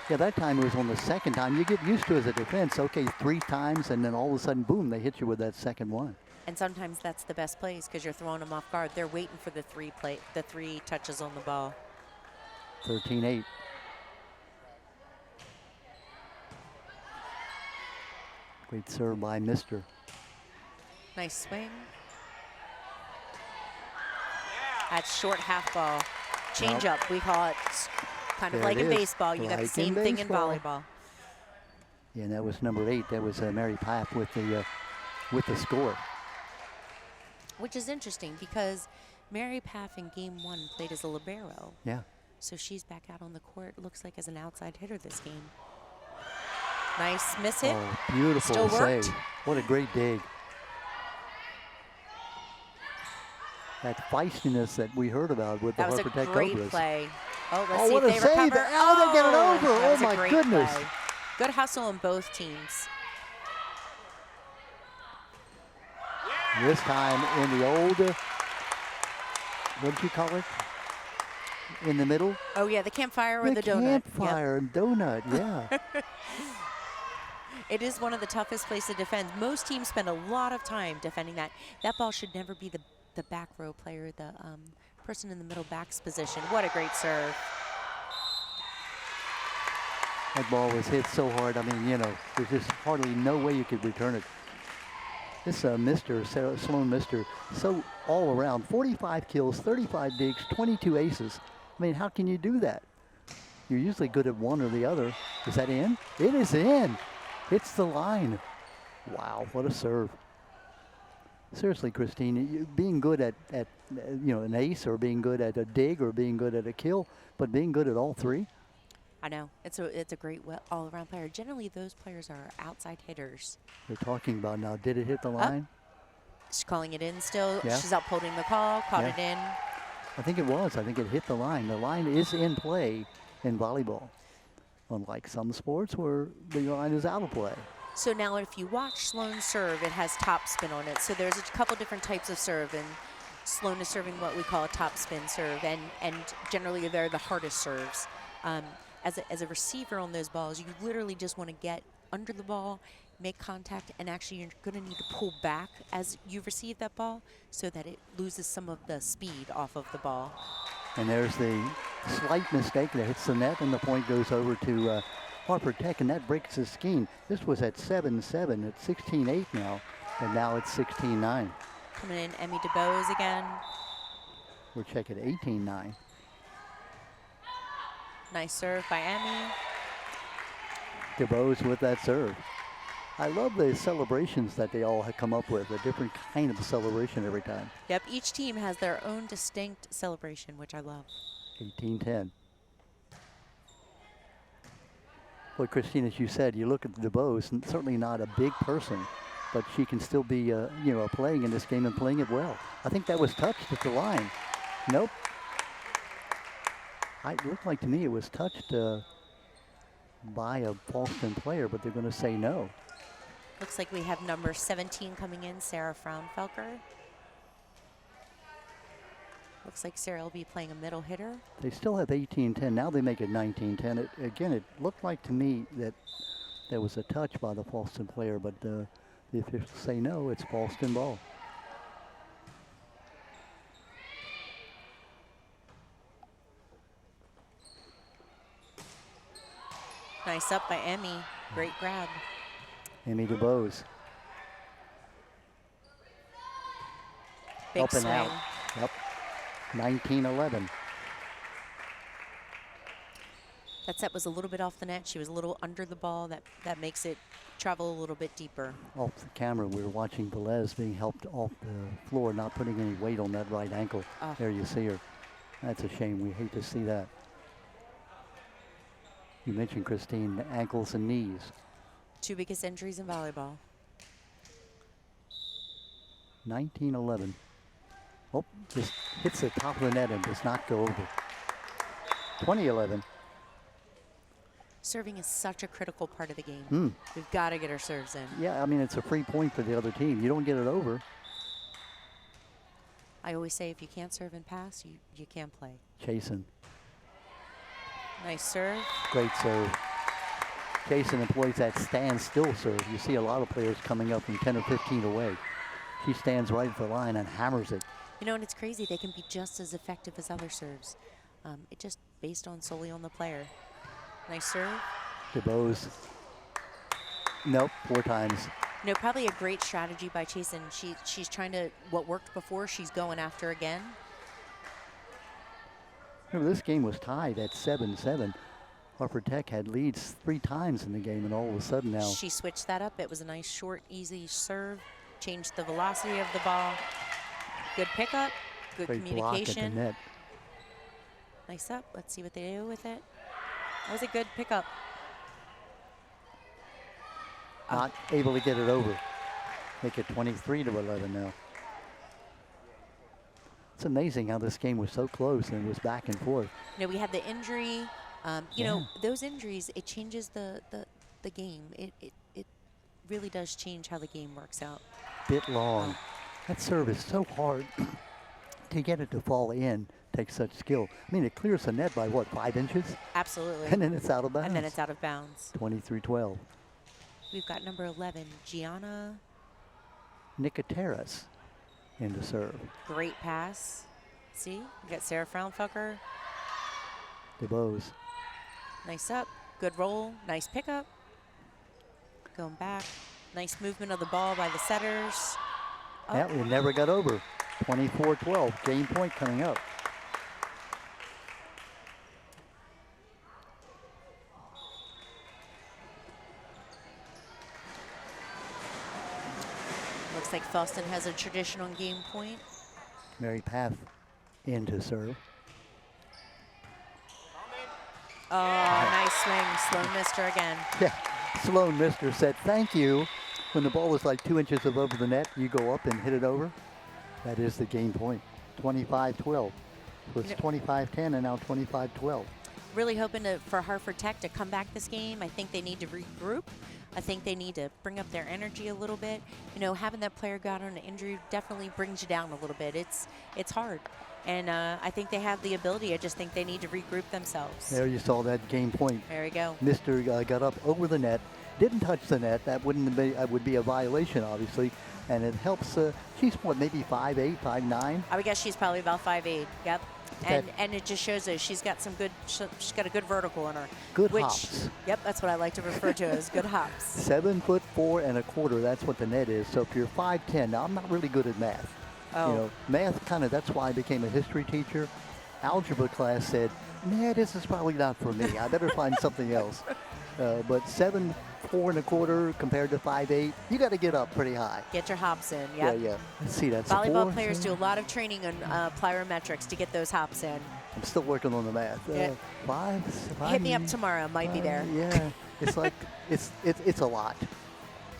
Speaker 1: Yeah, that time it was on the second time. You get used to as a defense, okay, 3 times, and then all of a sudden, boom, they hit you with that second one.
Speaker 2: And sometimes that's the best plays because you're throwing them off guard. They're waiting for the 3 touches on the ball.
Speaker 1: 13-8. Great serve by Mister.
Speaker 2: Nice swing. That's short half ball. Change up, we call it. Kind of
Speaker 1: There
Speaker 2: like
Speaker 1: it
Speaker 2: in
Speaker 1: is.
Speaker 2: baseball. You got the
Speaker 1: Like
Speaker 2: same
Speaker 1: in
Speaker 2: thing in
Speaker 1: baseball.
Speaker 2: volleyball.
Speaker 1: Yeah, and that was number 8. That was Mary Paff with the score.
Speaker 2: Which is interesting because Mary Paff in game 1 played as a libero.
Speaker 1: Yeah.
Speaker 2: So she's back out on the court, looks like as an outside hitter this game. Nice miss hit.
Speaker 1: Oh, beautiful
Speaker 2: Still
Speaker 1: save.
Speaker 2: worked.
Speaker 1: What a great dig. That feistiness that we heard about with
Speaker 2: That
Speaker 1: the
Speaker 2: was a
Speaker 1: Harford Tech
Speaker 2: great
Speaker 1: Cobras.
Speaker 2: play. Oh, let's
Speaker 1: Oh,
Speaker 2: see
Speaker 1: what
Speaker 2: if
Speaker 1: a
Speaker 2: they
Speaker 1: save.
Speaker 2: recover.
Speaker 1: Oh, they get it over.
Speaker 2: That
Speaker 1: Oh,
Speaker 2: was a
Speaker 1: my
Speaker 2: great
Speaker 1: goodness.
Speaker 2: play. Good hustle on both teams.
Speaker 1: This time in the old, what did you call it? In the middle?
Speaker 2: Oh, yeah, the campfire or the donut.
Speaker 1: Campfire and donut, yeah.
Speaker 2: It is one of the toughest places to defend. Most teams spend a lot of time defending that. That ball should never be the back row player, the person in the middle back's position. What a great serve.
Speaker 1: That ball was hit so hard. I mean, you know, there's just hardly no way you could return it. This Sloan Mister, so all around. 45 kills, 35 digs, 22 aces. I mean, how can you do that? You're usually good at one or the other. Is that in? It is in. Hits the line. Wow, what a serve. Seriously, Christine, being good at you know, an ace, or being good at a dig, or being good at a kill, but being good at all 3.
Speaker 2: I know. It's a great all-around player. Generally, those players are outside hitters.
Speaker 1: They're talking about now, did it hit the line?
Speaker 2: She's calling it in still.
Speaker 1: Yeah.
Speaker 2: She's upholding the call, caught
Speaker 1: Yeah.
Speaker 2: it in.
Speaker 1: I think it was. I think it hit the line. The line is in play in volleyball, unlike some sports where the line is out of play.
Speaker 2: So now if you watch Sloan serve, it has topspin on it. So there's a couple different types of serve, and Sloan is serving what we call a topspin serve, and generally they're the hardest serves. As a receiver on those balls, you literally just want to get under the ball, make contact, and actually you're going to need to pull back as you receive that ball so that it loses some of the speed off of the ball.
Speaker 1: And there's the slight mistake that hits the net, and the point goes over to Harford Tech, and that breaks the scheme. This was at 7-7. It's 16-8 now, and now it's 16-9.
Speaker 2: Coming in, Emmy DeBose again.
Speaker 1: We're checking 18-9.
Speaker 2: Nice serve by Emmy.
Speaker 1: DeBose with that serve. I love the celebrations that they all have come up with, a different kind of celebration every time.
Speaker 2: Yep, each team has their own distinct celebration, which I love.
Speaker 1: 18-10. Well, Christine, as you said, you look at DeBose, and certainly not a big person, but she can still be, playing in this game and playing it well. I think that was touched at the line. Nope. It looked like to me it was touched by a Fallston player, but they're going to say no.
Speaker 2: Looks like we have number 17 coming in, Sarah Fraunfelker. Looks like Sarah will be playing a middle hitter.
Speaker 1: They still have 18-10. Now they make it 19-10. Again, it looked like to me that there was a touch by the Fallston player, but the officials say no, it's Fallston ball.
Speaker 2: Nice up by Emmy. Great grab.
Speaker 1: Emmy DeBose.
Speaker 2: Big
Speaker 1: Up and
Speaker 2: swing.
Speaker 1: out. Yep. 19-11.
Speaker 2: That set was a little bit off the net. She was a little under the ball. That makes it travel a little bit deeper.
Speaker 1: Off the camera, we were watching Velez being helped off the floor, not putting any weight on that right ankle.
Speaker 2: Oh.
Speaker 1: There you see her. That's a shame. We hate to see that. You mentioned, Christine, the ankles and knees.
Speaker 2: Two biggest injuries in volleyball.
Speaker 1: 19-11. Oh, just hits the top of the net and does not go over. 20-11.
Speaker 2: Serving is such a critical part of the game. We've got to get our serves in.
Speaker 1: Yeah, I mean, it's a free point for the other team. You don't get it over.
Speaker 2: I always say if you can't serve and pass, you can't play.
Speaker 1: Chasen.
Speaker 2: Nice serve.
Speaker 1: Great serve. Chasen employs that stand-still serve. You see a lot of players coming up from 10 or 15 away. She stands right at the line and hammers it.
Speaker 2: You know, and it's crazy. They can be just as effective as other serves. It just based solely on the player. Nice serve.
Speaker 1: DeBose. Nope, 4 times.
Speaker 2: You know, probably a great strategy by Chasen. She's trying to, what worked before, she's going after again.
Speaker 1: Remember, this game was tied at 7-7. Harford Tech had leads 3 times in the game, and all of a sudden now.
Speaker 2: She switched that up. It was a nice, short, easy serve. Changed the velocity of the ball. Good pickup. Good
Speaker 1: great
Speaker 2: communication.
Speaker 1: block at the net.
Speaker 2: Nice up. Let's see what they do with it. That was a good pickup.
Speaker 1: Not able to get it over. Make it 23-11 now. It's amazing how this game was so close and it was back and forth.
Speaker 2: You know, we had the injury. You know, those injuries, it changes the game. It really does change how the game works out.
Speaker 1: Bit long. That serve is so hard to get it to fall in. Takes such skill. I mean, it clears the net by what, 5 inches?
Speaker 2: Absolutely.
Speaker 1: And then it's out of bounds.
Speaker 2: And then it's out of bounds.
Speaker 1: 23-12.
Speaker 2: We've got number 11, Gianna
Speaker 1: Nicoteras in the serve.
Speaker 2: Great pass. See, we got Sarah Fraunfelker.
Speaker 1: DeBose.
Speaker 2: Nice up. Good roll. Nice pickup. Going back. Nice movement of the ball by the setters. Oh.
Speaker 1: Yeah, it never got over. 24-12. Game point coming up.
Speaker 2: Looks like Fallston has a traditional game point.
Speaker 1: Mary Path in to serve.
Speaker 2: Oh, nice swing. Sloan missed her again.
Speaker 1: Yeah, Sloan missed her, said thank you. When the ball was like 2 inches above the net, you go up and hit it over. That is the game point. 25-12. So it's 25-10 and now 25-12.
Speaker 2: Really hoping for Harford Tech to come back this game. I think they need to regroup. I think they need to bring up their energy a little bit. You know, having that player go out on an injury definitely brings you down a little bit. It's hard. And I think they have the ability. I just think they need to regroup themselves.
Speaker 1: There you saw that game point.
Speaker 2: There we go.
Speaker 1: Mr. Got up over the net, didn't touch the net. That would be a violation, obviously. And it helps. She's what, maybe 5'8", 5'9"?
Speaker 2: I would guess she's probably about 5'8". Yep. And it just shows that she's got some good. She's got a good vertical in her.
Speaker 1: Good hops.
Speaker 2: Yep, that's what I like to refer to as good hops.
Speaker 1: 7'4 1/4. That's what the net is. So if you're 5'10", now I'm not really good at math.
Speaker 2: Oh.
Speaker 1: You know, math kind of. That's why I became a history teacher. Algebra class said, "Nah, this is probably not for me. I better find something else." But 7'4 1/4 compared to 5'8", you got to get up pretty high.
Speaker 2: Get your hops in. Yep.
Speaker 1: Yeah. Let's see, that's
Speaker 2: volleyball
Speaker 1: 4,
Speaker 2: players do a lot of training on plyometrics to get those hops in.
Speaker 1: I'm still working on the math.
Speaker 2: Yeah.
Speaker 1: 5.
Speaker 2: Hit me up tomorrow. Might be there.
Speaker 1: Yeah, it's like it's a lot.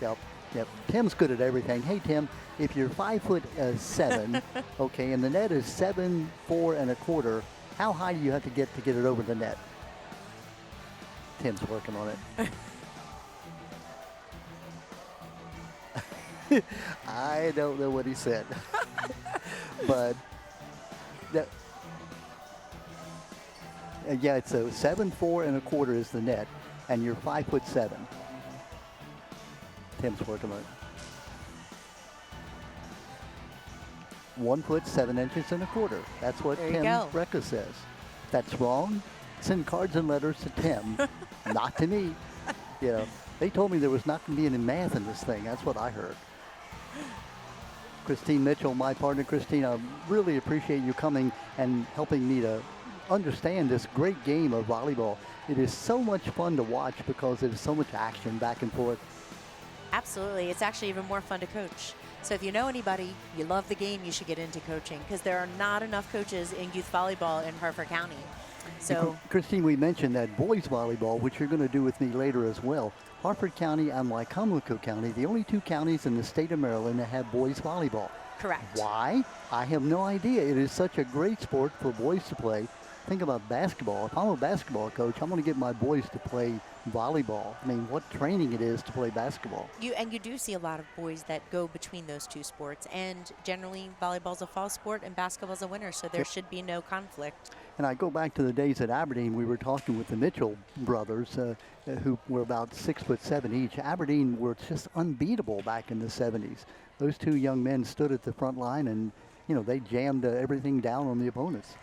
Speaker 1: Yep. Yep. Tim's good at everything. Hey, Tim, if you're 5'7", okay, and the net is 7'4", how high do you have to get it over the net? Tim's working on it. I don't know what he said, but that, yeah, so 7'4" is the net, and you're 5'7". Tim's working on it. 1 foot 7 inches and a quarter. That's what Tim Brecka says. If that's wrong, send cards and letters to Tim, not to me. You know, they told me there was not going to be any math in this thing. That's what I heard. Christine Mitchell, my partner. Christine, I really appreciate you coming and helping me to understand this great game of volleyball. It is so much fun to watch because there's so much action back and forth.
Speaker 2: Absolutely. It's actually even more fun to coach. So if you know anybody, you love the game, you should get into coaching because there are not enough coaches in youth volleyball in Harford County. So,
Speaker 1: Christine, we mentioned that boys volleyball, which you're going to do with me later as well. Harford County and Wycomico County, the only 2 counties in the state of Maryland that have boys volleyball.
Speaker 2: Correct.
Speaker 1: Why? I have no idea. It is such a great sport for boys to play. Think about basketball. If I'm a basketball coach, I'm going to get my boys to play volleyball. I mean, what training it is to play basketball.
Speaker 2: You do see a lot of boys that go between those 2 sports, and generally volleyball's a fall sport and basketball's a winter, so there should be no conflict.
Speaker 1: And I go back to the days at Aberdeen. We were talking with the Mitchell brothers, who were about 6'7" each. Aberdeen were just unbeatable back in the 70s. Those 2 young men stood at the front line, and you know they jammed everything down on the opponents.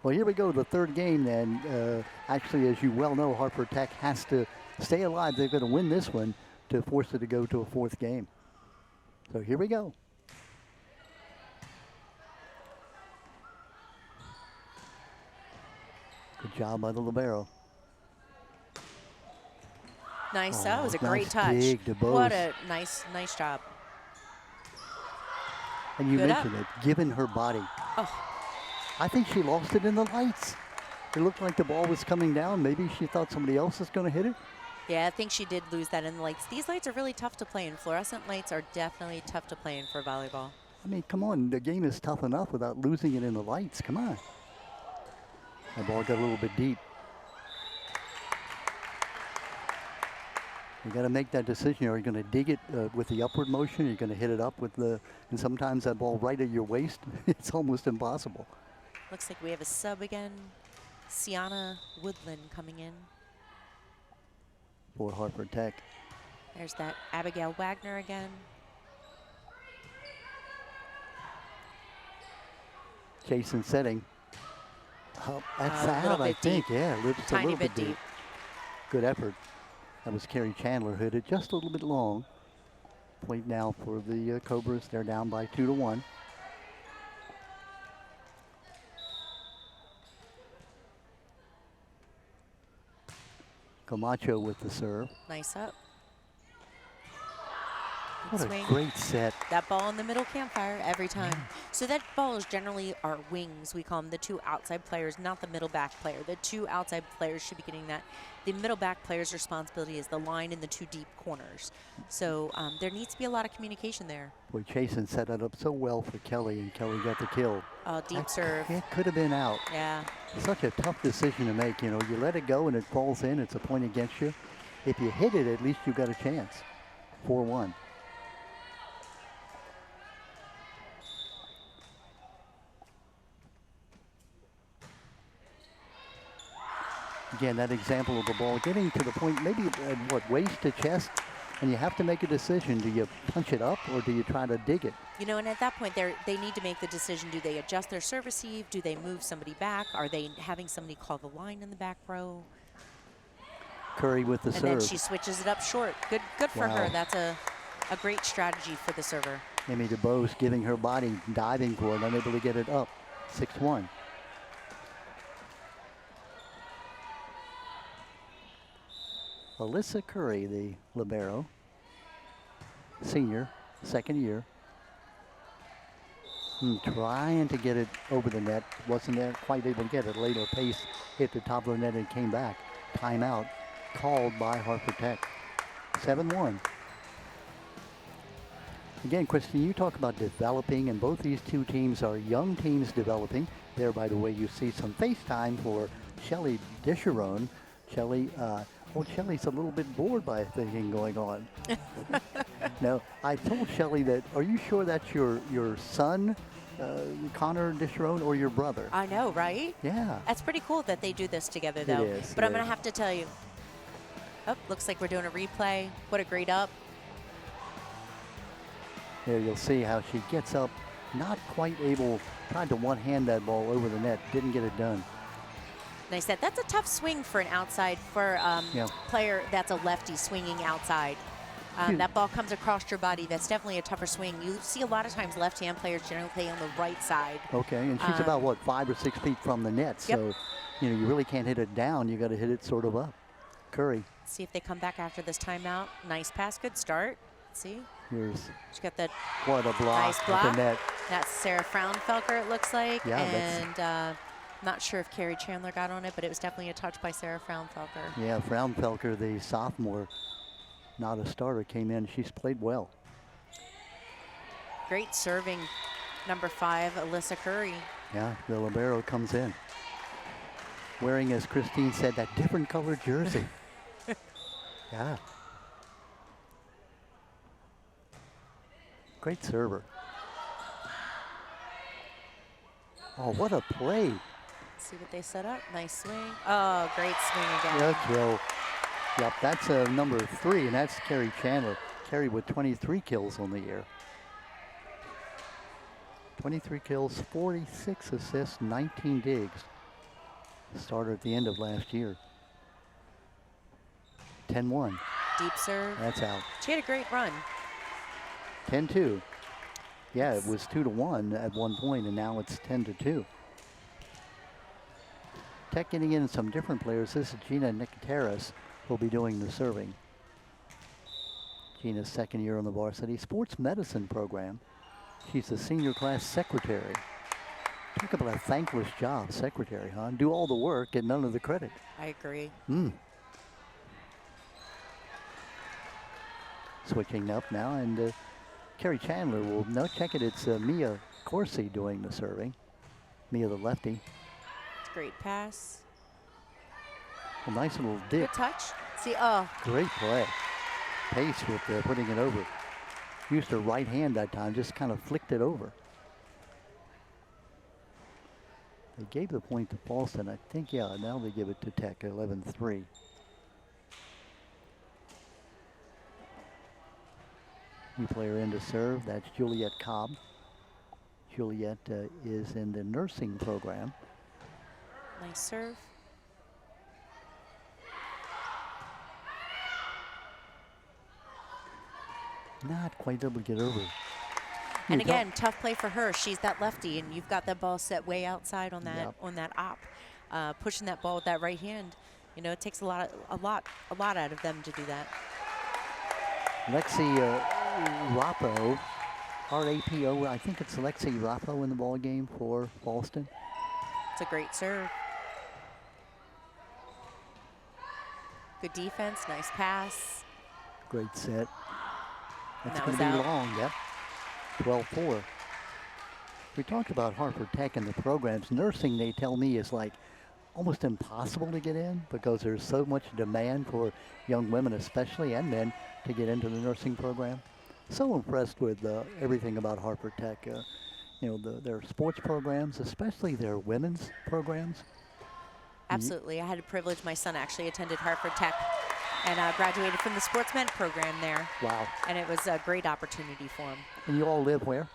Speaker 1: Well, here we go, the 3rd game then. Actually, as you well know, Harford Tech has to stay alive. They're going to win this one to force it to go to a 4th game. So here we go. Good job by the libero.
Speaker 2: Nice. That was a great touch.
Speaker 1: Dig to both.
Speaker 2: What a nice job.
Speaker 1: And you mentioned it, given her body.
Speaker 2: Oh.
Speaker 1: I think she lost it in the lights. It looked like the ball was coming down. Maybe she thought somebody else was going to hit it.
Speaker 2: Yeah, I think she did lose that in the lights. These lights are really tough to play in. Fluorescent lights are definitely tough to play in for volleyball.
Speaker 1: I mean, come on. The game is tough enough without losing it in the lights. Come on. That ball got a little bit deep. You got to make that decision. Are you going to dig it with the upward motion? Are you going to hit it up with the, and sometimes that ball right at your waist, it's almost impossible.
Speaker 2: Looks like we have a sub again. Sienna Woodland coming in.
Speaker 1: For Harford Tech.
Speaker 2: There's that Abigail Wagner again.
Speaker 1: Jason setting. That's out, I think.
Speaker 2: Deep.
Speaker 1: Yeah, just a
Speaker 2: Tiny
Speaker 1: little
Speaker 2: bit deep.
Speaker 1: Good effort. That was Carrie Chandler, hit it just a little bit long. Point now for the Cobras. They're down by 2-1. Camacho with the serve.
Speaker 2: Nice up.
Speaker 1: What
Speaker 2: swing.
Speaker 1: A great set.
Speaker 2: That ball in the middle campfire every time. So that ball is generally our wings. We call them the 2 outside players, not the middle back player. The 2 outside players should be getting that. The middle back player's responsibility is the line in the 2 deep corners. So there needs to be a lot of communication there.
Speaker 1: Boy, Chasen set it up so well for Kelly, and Kelly got the kill.
Speaker 2: Deep serve.
Speaker 1: It could have been out.
Speaker 2: Yeah.
Speaker 1: Such a tough decision to make. You know, you let it go and it falls in. It's a point against you. If you hit it, at least you got a chance. 4-1. Again, that example of the ball getting to the point, maybe waist to chest, and you have to make a decision. Do you punch it up or do you try to dig it?
Speaker 2: You know, and at that point, they need to make the decision. Do they adjust their serve receive? Do they move somebody back? Are they having somebody call the line in the back row?
Speaker 1: Curry with the serve.
Speaker 2: And then she switches it up short. Good for her. That's a great strategy for the server.
Speaker 1: Amy DeBose giving her body, diving for it, unable to get it up. 6-1. Alyssa Curry, the libero, senior, 2nd year. Trying to get it over the net. Wasn't there quite able to get it. Later pace hit the top of the net and came back. Timeout called by Harford Tech. 7-1. Again, Christine, you talk about developing, and both these two teams are young teams developing. There, by the way, you see some FaceTime for Shelly Disharone. Shelly, Shelly's a little bit bored by everything going on. No, I told Shelly that, are you sure that's your son, Connor Disharone, or your brother?
Speaker 2: I know, right?
Speaker 1: Yeah.
Speaker 2: That's pretty cool that they do this together, though.
Speaker 1: It is.
Speaker 2: But I'm going to have to tell you. Oh, looks like we're doing a replay. What a great up.
Speaker 1: There you'll see how she gets up, not quite able, tried to one-hand that ball over the net, didn't get it done.
Speaker 2: Nice set. That's a tough swing for an outside, for player that's a lefty swinging outside. That ball comes across your body. That's definitely a tougher swing. You see a lot of times left-hand players generally play on the right side.
Speaker 1: Okay, and she's about, what, 5 or 6 feet from the net, so, you know, you really can't hit it down. You got to hit it sort of up. Curry.
Speaker 2: Let's see if they come back after this timeout. Nice pass, good start. Let's see.
Speaker 1: Here's
Speaker 2: she got that
Speaker 1: what a block,
Speaker 2: nice block.
Speaker 1: At the net.
Speaker 2: That's Sarah Fraunfelker, it looks like.
Speaker 1: Yeah,
Speaker 2: and not sure if Carrie Chandler got on it, but it was definitely a touch by Sarah Fraunfelker.
Speaker 1: Yeah, Fraunfelker, the sophomore, not a starter, came in. She's played well.
Speaker 2: Great serving, number 5, Alyssa Curry.
Speaker 1: Yeah, the libero comes in. Wearing, as Christine said, that different colored jersey. Yeah. Great server. Oh, what a play.
Speaker 2: Let's see what they set up. Nice swing. Oh, great swing again.
Speaker 1: Yeah, kill. Yep, that's number 3, and that's Carrie Chandler. Carrie with 23 kills on the year. 23 kills, 46 assists, 19 digs. Starter at the end of last year. 10-1.
Speaker 2: Deep serve.
Speaker 1: That's out.
Speaker 2: She had a great run.
Speaker 1: 10-2. Yeah, it was 2-1 at one point, and now it's 10-2. Tech getting in some different players. This is Gina Nicoteras who'll be doing the serving. Gina's second year on the varsity sports medicine program. She's the senior class secretary. Talk about a thankless job, secretary, huh? Do all the work, get none of the credit.
Speaker 2: I agree.
Speaker 1: Switching up now, and Carrie Chandler will now check it. It's Mia Corsi doing the serving. Mia, the lefty.
Speaker 2: It's a great pass.
Speaker 1: A nice little dip.
Speaker 2: Good touch. See, oh.
Speaker 1: Great play. Pace with putting it over. Used her right hand that time, just kind of flicked it over. They gave the point to Fallston. I think, yeah, now they give it to Tech, 11-3. New player in to serve, that's Juliet Cobb. Juliet is in the nursing program.
Speaker 2: Nice serve.
Speaker 1: Not quite able to get over.
Speaker 2: And again, tough play for her. She's that lefty, and you've got that ball set way outside on that op. Pushing that ball with that right hand. You know, it takes a lot out of them to do that.
Speaker 1: Lexi Rappo, R-A-P-O. I think it's Lexi Rappo in the ball game for Fallston.
Speaker 2: It's a great serve. Good defense, nice pass.
Speaker 1: Great set. That's
Speaker 2: That
Speaker 1: going
Speaker 2: was
Speaker 1: to be
Speaker 2: out.
Speaker 1: long, yep. 12-4. We talked about Harford Tech and the programs. Nursing, they tell me, is like almost impossible to get in because there's so much demand for young women especially, and men, to get into the nursing program. So impressed with everything about Harford Tech. You know, their sports programs, especially their women's programs.
Speaker 2: Absolutely. I had the privilege. My son actually attended Harford Tech and graduated from the sportsmen program there.
Speaker 1: Wow.
Speaker 2: And it was a great opportunity for him.
Speaker 1: And you all live where?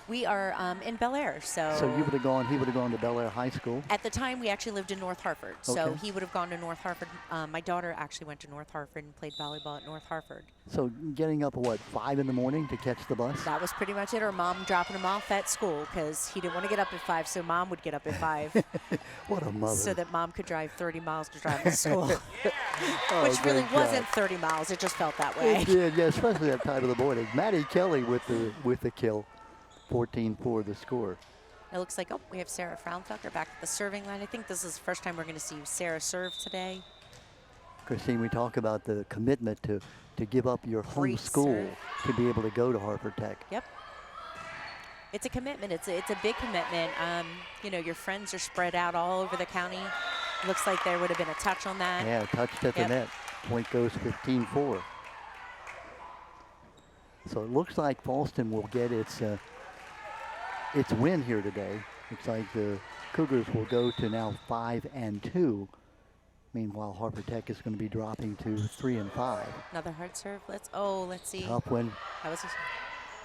Speaker 2: We are in Bel Air, so.
Speaker 1: So you would have gone, he would have gone to Bel Air High School?
Speaker 2: At the time, we actually lived in North Harford. So
Speaker 1: Okay.
Speaker 2: he would have gone to North Harford. My daughter actually went to North Harford and played volleyball at North Harford.
Speaker 1: So getting up at what, 5 in the morning to catch the bus?
Speaker 2: That was pretty much it. Or mom dropping him off at school because he didn't want to get up at 5, so mom would get up at 5.
Speaker 1: What a mother.
Speaker 2: So that mom could drive 30 miles to drive to school.
Speaker 1: Oh,
Speaker 2: Which really
Speaker 1: great
Speaker 2: wasn't
Speaker 1: job.
Speaker 2: 30 miles. It just felt that way.
Speaker 1: It did, yeah, especially that time of the morning. Maddie Kelly with the kill. 14-4 the score.
Speaker 2: It looks like, oh, we have Sarah Fraunfelker back at the serving line. I think this is the first time we're going to see Sarah serve today.
Speaker 1: Christine, we talk about the commitment to to give up your home
Speaker 2: Great
Speaker 1: school
Speaker 2: serve.
Speaker 1: to be able to go to Harford Tech.
Speaker 2: Yep. It's a commitment. It's a big commitment. You know, your friends are spread out all over the county. Looks like there would have been a touch on that.
Speaker 1: Yeah, touched at the net. Point goes 15-4. So it looks like Fallston will get its win here today. Looks like the Cougars will go to now 5-2. Meanwhile, Harford Tech is going to be dropping to 3-5.
Speaker 2: Another hard serve. Let's see.
Speaker 1: Tough win.
Speaker 2: That was just,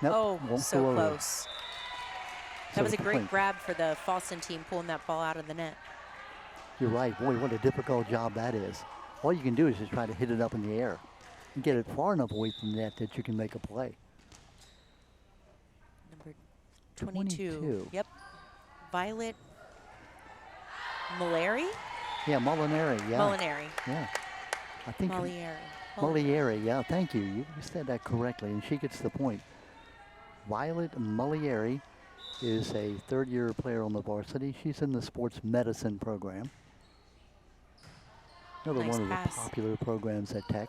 Speaker 1: Nope, won't
Speaker 2: so
Speaker 1: go over.
Speaker 2: close. That
Speaker 1: So
Speaker 2: was a great
Speaker 1: point.
Speaker 2: grab for the Fallston team, pulling that ball out of the net.
Speaker 1: You're right. Boy, what a difficult job that is. All you can do is just try to hit it up in the air and get it far enough away from the net that you can make a play.
Speaker 2: Number 22. Yep. Violet Malari?
Speaker 1: Yeah, Molinari. Yeah.
Speaker 2: Molinari.
Speaker 1: Yeah. I think
Speaker 2: Molieri.
Speaker 1: Molieri. Yeah, thank you. You said that correctly, and she gets the point. Violet Molieri is a third-year player on the varsity. She's in the sports medicine program. Another
Speaker 2: Nice
Speaker 1: one of the
Speaker 2: pass.
Speaker 1: popular programs at Tech.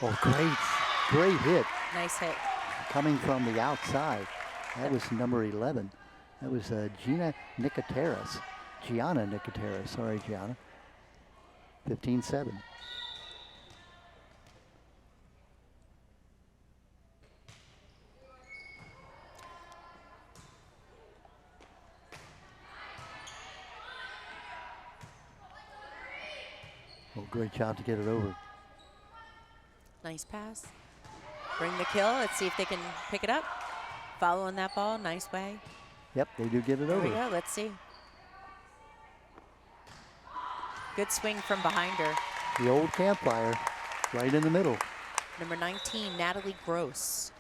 Speaker 1: Oh, great hit.
Speaker 2: Nice hit.
Speaker 1: Coming from the outside. That was number 11. That was Gianna Nicoteras. Sorry, Gianna. 15-7. Oh, great job to get it over.
Speaker 2: Nice pass. Bring the kill. Let's see if they can pick it up. Following that ball. Nice way.
Speaker 1: Yep, they do get it
Speaker 2: There
Speaker 1: over.
Speaker 2: we go. Let's see. Good swing from behind her.
Speaker 1: The old campfire, right in the middle.
Speaker 2: Number 19, Natalie Gross.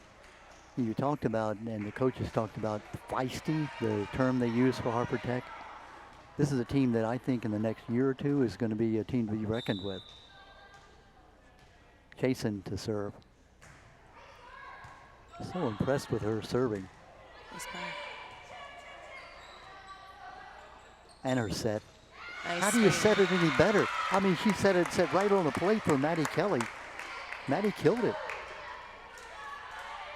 Speaker 1: You talked about, and the coaches talked about feisty, the term they use for Harford Tech. This is a team that I think in the next year or two is going to be a team to be reckoned with. Chasen to serve. So impressed with her serving.
Speaker 2: Nice ball.
Speaker 1: And her set.
Speaker 2: Nice
Speaker 1: How do you
Speaker 2: swing.
Speaker 1: set it any better? I mean, she set it right on the plate for Maddie Kelly. Maddie killed it.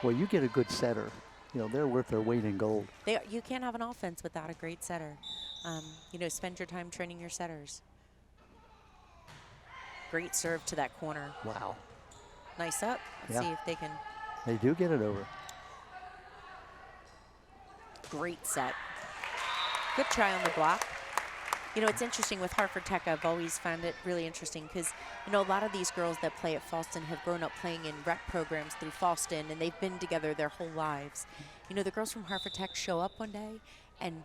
Speaker 1: Well, you get a good setter. You know, they're worth their weight in gold.
Speaker 2: You can't have an offense without a great setter. You know, spend your time training your setters. Great serve to that corner.
Speaker 1: Wow.
Speaker 2: Nice up. Let's see if they can.
Speaker 1: They do get it over.
Speaker 2: Great set. Good try on the block. You know, it's interesting with Harford Tech. I've always found it really interesting because, you know, a lot of these girls that play at Fallston have grown up playing in rec programs through Fallston, and they've been together their whole lives. You know, the girls from Harford Tech show up one day and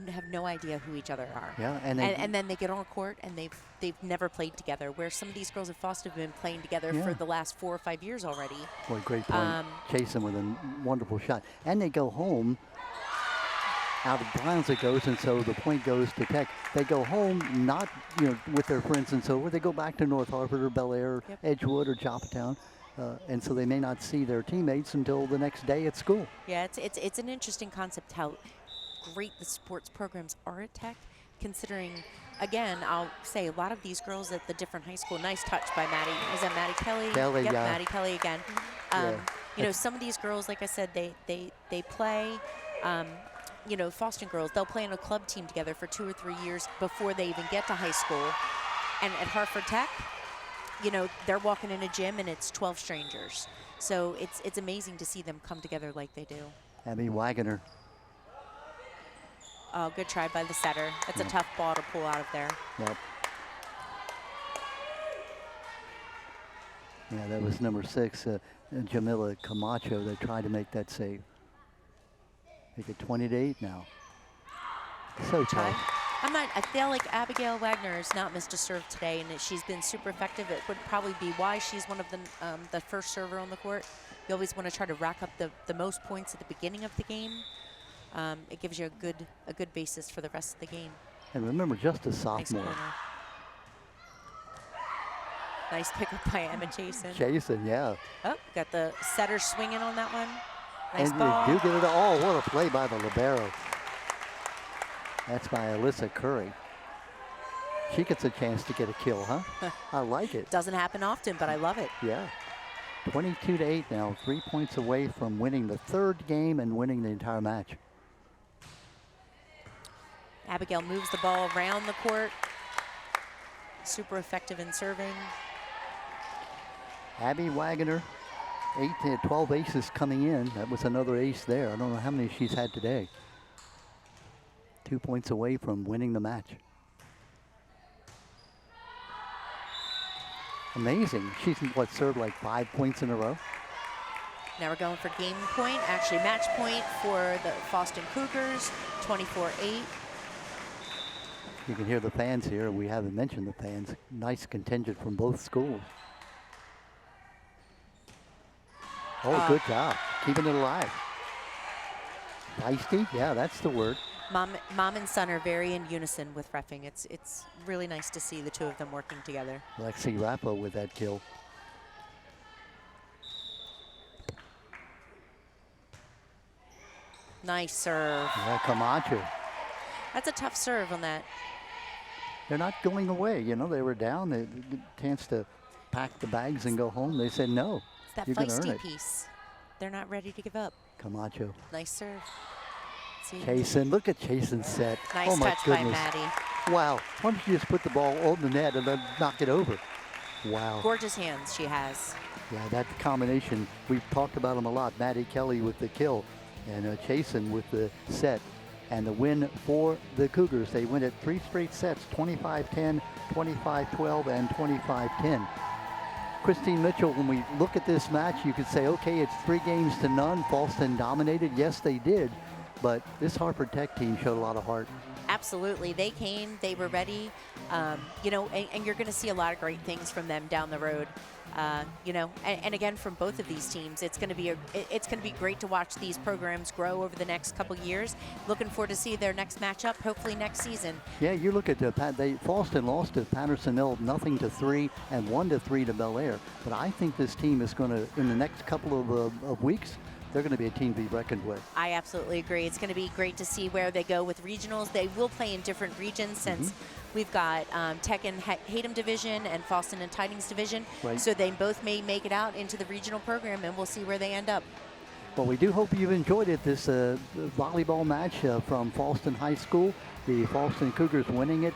Speaker 2: have no idea who each other are.
Speaker 1: Yeah,
Speaker 2: and then they get on a court and they've never played together. Where some of these girls at Fallston have been playing together for the last 4 or 5 years already.
Speaker 1: Boy, great point. Chasen with a wonderful shot, and they go home. Out of bounds it goes, and so the point goes to Tech. They go home, not with their friends and so forth. They go back to North Harford or Bel Air, Edgewood or Joppatown, and so they may not see their teammates until the next day at school.
Speaker 2: Yeah, it's an interesting concept how great the sports programs are at Tech, considering, again, I'll say a lot of these girls at the different high school. Nice touch by Maddie. Is that Maddie Kelly?
Speaker 1: Kelly,
Speaker 2: yep,
Speaker 1: yeah.
Speaker 2: Maddie Kelly again. You know, some of these girls, like I said, they play. You know, Fallston girls, they'll play in a club team together for 2 or 3 years before they even get to high school. And at Harford Tech, you know, they're walking in a gym and it's 12 strangers. So it's amazing to see them come together like they do.
Speaker 1: Abby Wagoner.
Speaker 2: Oh, good try by the setter. It's a tough ball to pull out of there.
Speaker 1: Yep. Yeah, that was number 6, Jamila Camacho, that tried to make that save. Make it 20-8 now. So tough.
Speaker 2: I feel like Abigail Wagner has not missed a serve today, and she's been super effective. It would probably be why she's one of the first server on the court. You always want to try to rack up the most points at the beginning of the game. It gives you a good basis for the rest of the game.
Speaker 1: And remember, just a sophomore.
Speaker 2: Nice, nice pickup by Emma Chasen.
Speaker 1: Chasen, yeah.
Speaker 2: Oh, got the setter swinging on that one. Nice
Speaker 1: and
Speaker 2: ball.
Speaker 1: you do get it all. What a play by the libero. That's by Alyssa Curry. She gets a chance to get a kill, huh? I like it.
Speaker 2: Doesn't happen often, but I love it.
Speaker 1: Yeah. 22-8 now, 3 points away from winning the third game and winning the entire match.
Speaker 2: Abigail moves the ball around the court. Super effective in serving.
Speaker 1: Abby Wagoner, 12 aces coming in. That was another ace there. I don't know how many she's had today. 2 points away from winning the match. Amazing. She's, what, served like 5 points in a row?
Speaker 2: Now we're going for game point, actually match point for the Fallston Cougars, 24-8.
Speaker 1: You can hear the fans here. We haven't mentioned the fans. Nice contingent from both schools. Oh, good job. Keeping it alive. Feisty? Yeah, that's the word.
Speaker 2: Mom and son are very in unison with reffing. It's really nice to see the two of them working together.
Speaker 1: Lexi Rappo with that kill.
Speaker 2: Nice serve.
Speaker 1: Yeah, Camacho.
Speaker 2: That's a tough serve on that.
Speaker 1: They're not going away. You know, they were down. They had a chance to pack the bags and go home. They said, no,
Speaker 2: It's that
Speaker 1: you're going to earn
Speaker 2: feisty
Speaker 1: it.
Speaker 2: piece. They're not ready to give up.
Speaker 1: Camacho.
Speaker 2: Nice serve. See?
Speaker 1: Chasen, look at Chasen's set.
Speaker 2: Nice
Speaker 1: oh my
Speaker 2: touch
Speaker 1: goodness.
Speaker 2: by Maddie.
Speaker 1: Wow, why don't you just put the ball on the net and then knock it over? Wow.
Speaker 2: Gorgeous hands she has.
Speaker 1: Yeah, that combination, we've talked about them a lot. Maddie Kelly with the kill and Chasen with the set. And the win for the Cougars. They win it 3 straight sets, 25-10, 25-12, and 25-10. Christine Mitchell, when we look at this match, you could say, okay, it's 3 games to none. Fallston dominated. Yes, they did. But this Harford Tech team showed a lot of heart.
Speaker 2: Absolutely. They came, they were ready, you know, and you're going to see a lot of great things from them down the road. You know, and again, from both of these teams, it's going to be great to watch these programs grow over the next couple years. Looking forward to see their next matchup, hopefully next season.
Speaker 1: Yeah, you look at Fallston lost to Patterson Mill 0-3 and 1-3 to Bel Air. But I think this team is going to, in the next couple of weeks, they're going to be a team to be reckoned with.
Speaker 2: I absolutely agree. It's going to be great to see where they go with regionals. They will play in different regions since we've got Tech and Hatem Division and Fallston and Tidings Division.
Speaker 1: Right.
Speaker 2: So they both may make it out into the regional program, and we'll see where they end up.
Speaker 1: Well, we do hope you've enjoyed it, this volleyball match from Fallston High School. The Fallston Cougars winning it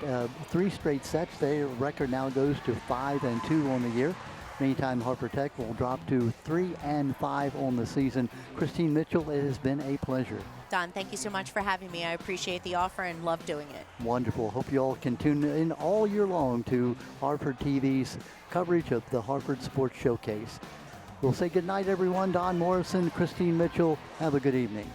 Speaker 1: 3 straight sets. Their record now goes to 5-2 on the year. Meantime, Harford Tech will drop to 3-5 on the season. Christine Mitchell, it has been a pleasure.
Speaker 2: Don, thank you so much for having me. I appreciate the offer and love doing it.
Speaker 1: Wonderful. Hope you all can tune in all year long to Harford TV's coverage of the Harford Sports Showcase. We'll say goodnight, everyone. Don Morrison, Christine Mitchell. Have a good evening.